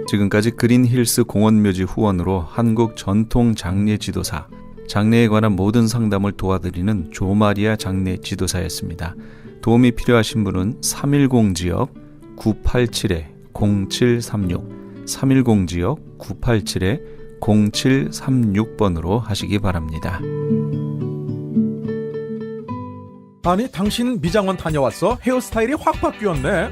지금까지 그린힐스 공원묘지 후원으로 한국 전통 장례 지도사, 장례에 관한 모든 상담을 도와드리는 조마리아 장례 지도사였습니다. 도움이 필요하신 분은 310지역 987-0736, 310지역 987-0736번으로 하시기 바랍니다. 아니 당신 미장원 다녀왔어? 헤어스타일이 확 바뀌었네.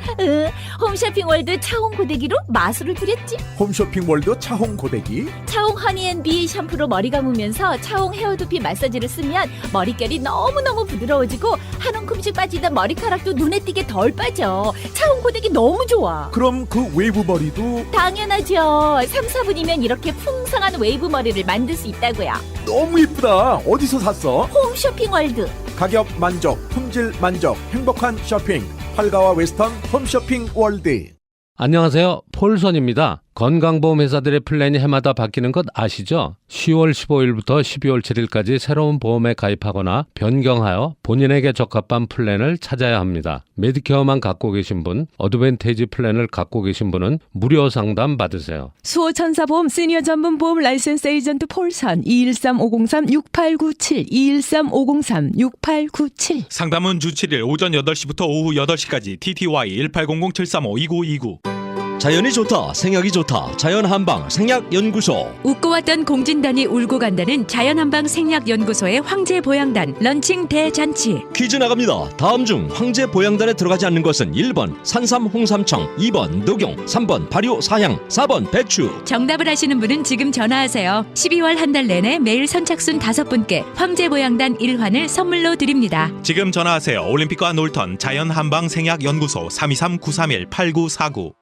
홈쇼핑월드 차홍 고데기로 마술을 부렸지. 홈쇼핑월드 차홍 고데기. 차홍 허니앤비 샴푸로 머리 감으면서 차홍 헤어두피 마사지를 쓰면 머릿결이 너무너무 부드러워지고 한 움큼씩 빠지던 머리카락도 눈에 띄게 덜 빠져. 차홍 고데기 너무 좋아. 그럼 그 웨이브 머리도 당연하죠. 3, 4분이면 이렇게 풍성한 웨이브 머리를 만들 수 있다고요. 너무 이쁘다. 어디서 샀어? 홈쇼핑월드. 가격 만족, 품질 만족, 행복한 쇼핑. 활가와 웨스턴 홈쇼핑 월드. 안녕하세요. 폴선입니다. 건강보험 회사들의 플랜이 해마다 바뀌는 것 아시죠? 10월 15일부터 12월 7일까지 새로운 보험에 가입하거나 변경하여 본인에게 적합한 플랜을 찾아야 합니다. 메디케어만 갖고 계신 분, 어드밴테이지 플랜을 갖고 계신 분은 무료 상담 받으세요. 수호천사보험 시니어 전문 보험 라이센스 에이전트 폴선 213-503-6897 213-503-6897 상담은 주 7일 오전 8시부터 오후 8시까지 TTY 1800-735-2929. 자연이 좋다, 생약이 좋다. 자연한방 생약연구소. 웃고 왔던 공진단이 울고 간다는 자연한방 생약연구소의 황제보양단 런칭 대잔치. 퀴즈 나갑니다. 다음 중 황제보양단에 들어가지 않는 것은 1번 산삼 홍삼청, 2번 녹용, 3번 발효 사향, 4번 배추. 정답을 아시는 분은 지금 전화하세요. 12월 한 달 내내 매일 선착순 5분께 황제보양단 1환을 선물로 드립니다. 지금 전화하세요. 올림픽과 놀턴 자연한방 생약연구소 323-931-8949.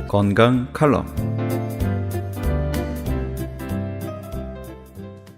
건강 칼럼.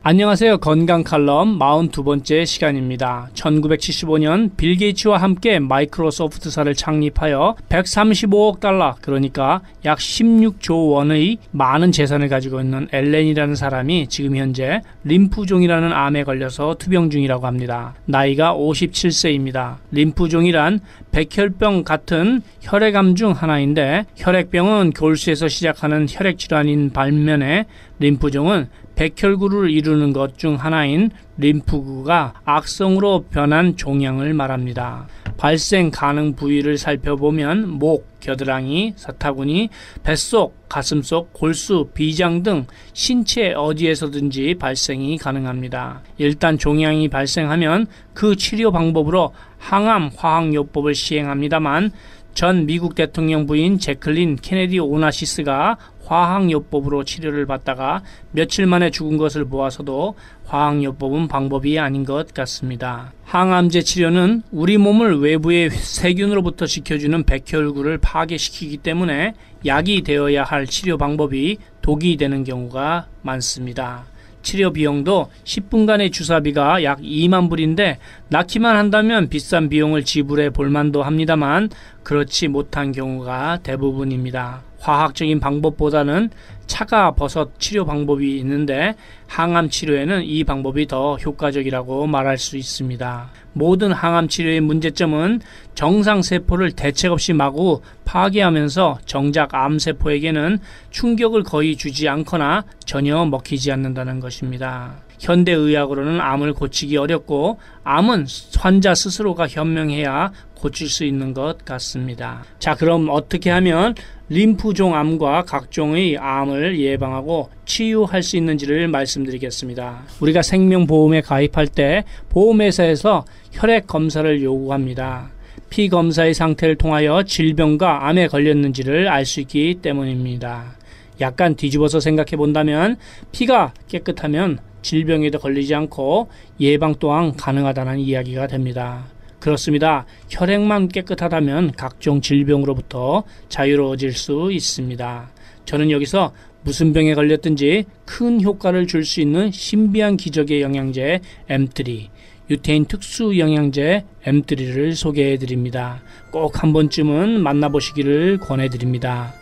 안녕하세요. 건강 칼럼 42번째 시간입니다. 1975년 빌 게이츠와 함께 마이크로소프트사를 창립하여 135억 달러, 그러니까 약 16조 원의 많은 재산을 가지고 있는 앨런이라는 사람이 지금 현재 림프종이라는 암에 걸려서 투병 중이라고 합니다. 나이가 57세입니다. 림프종이란 백혈병 같은 혈액암 중 하나인데, 혈액병은 골수에서 시작하는 혈액질환인 반면에 림프종은 백혈구를 이루는 것 중 하나인 림프구가 악성으로 변한 종양을 말합니다. 발생 가능 부위를 살펴보면 목, 겨드랑이, 사타구니, 뱃속, 가슴속, 골수, 비장 등 신체 어디에서든지 발생이 가능합니다. 일단 종양이 발생하면 그 치료 방법으로 항암 화학요법을 시행합니다만, 전 미국 대통령 부인 제클린 케네디 오나시스가 화학요법으로 치료를 받다가 며칠 만에 죽은 것을 보아서도 화학요법은 방법이 아닌 것 같습니다. 항암제 치료는 우리 몸을 외부의 세균으로부터 지켜주는 백혈구를 파괴시키기 때문에 약이 되어야 할 치료 방법이 독이 되는 경우가 많습니다. 치료 비용도 10분간의 주사비가 약 2만 불인데 낳기만 한다면 비싼 비용을 지불해 볼만도 합니다만 그렇지 못한 경우가 대부분입니다. 화학적인 방법보다는 차가 버섯 치료 방법이 있는데 항암 치료에는 이 방법이 더 효과적이라고 말할 수 있습니다. 모든 항암 치료의 문제점은 정상세포를 대책 없이 마구 파괴하면서 정작 암세포에게는 충격을 거의 주지 않거나 전혀 먹히지 않는다는 것입니다. 현대의학으로는 암을 고치기 어렵고 암은 환자 스스로가 현명해야 고칠 수 있는 것 같습니다. 자, 그럼 어떻게 하면 림프종 암과 각종의 암을 예방하고 치유할 수 있는지를 말씀드리겠습니다. 우리가 생명보험에 가입할 때 보험회사에서 혈액 검사를 요구합니다. 피 검사의 상태를 통하여 질병과 암에 걸렸는지를 알 수 있기 때문입니다. 약간 뒤집어서 생각해 본다면 피가 깨끗하면 질병에도 걸리지 않고 예방 또한 가능하다는 이야기가 됩니다. 그렇습니다. 혈액만 깨끗하다면 각종 질병으로부터 자유로워질 수 있습니다. 저는 여기서 무슨 병에 걸렸든지 큰 효과를 줄 수 있는 신비한 기적의 영양제 M3, 유태인 특수 영양제 M3를 소개해 드립니다. 꼭 한 번쯤은 만나보시기를 권해 드립니다.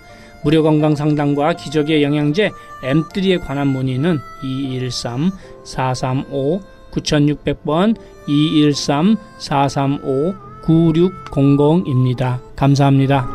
무료 건강 상담과 기적의 영양제 M3에 관한 문의는 213-435-9600번 213-435-9600입니다. 감사합니다.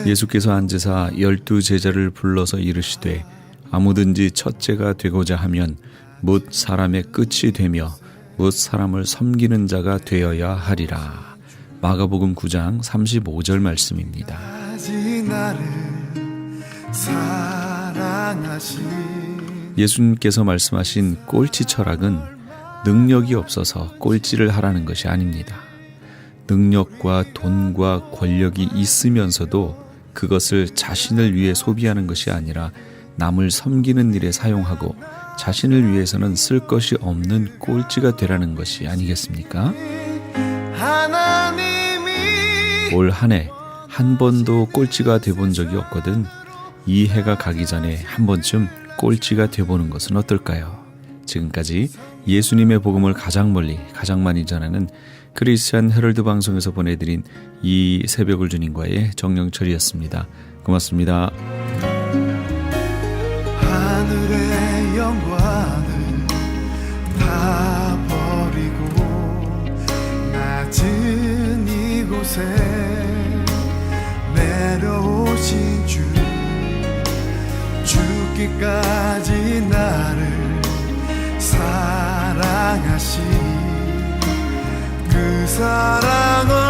예수께서 앉으사 12제자를 불러서 이르시되 아무든지 첫째가 되고자 하면 뭇 사람의 끝이 되며 뭇 사람을 섬기는 자가 되어야 하리라. 마가복음 9장 35절 말씀입니다. 예수님께서 말씀하신 꼴찌 철학은 능력이 없어서 꼴찌를 하라는 것이 아닙니다. 능력과 돈과 권력이 있으면서도 그것을 자신을 위해 소비하는 것이 아니라 남을 섬기는 일에 사용하고 자신을 위해서는 쓸 것이 없는 꼴찌가 되라는 것이 아니겠습니까? 올 한 해 한 번도 꼴찌가 돼본 적이 없거든 이 해가 가기 전에 한 번쯤 꼴찌가 돼보는 것은 어떨까요? 지금까지 예수님의 복음을 가장 멀리 가장 많이 전하는 크리스찬 헤럴드 방송에서 보내드린 이 새벽을 주님과의 정영철이었습니다. 고맙습니다. 하늘의 영광을 다 버리고 낮은 이곳에 내려오신 주 죽기까지 나를 사랑하신 그 사랑은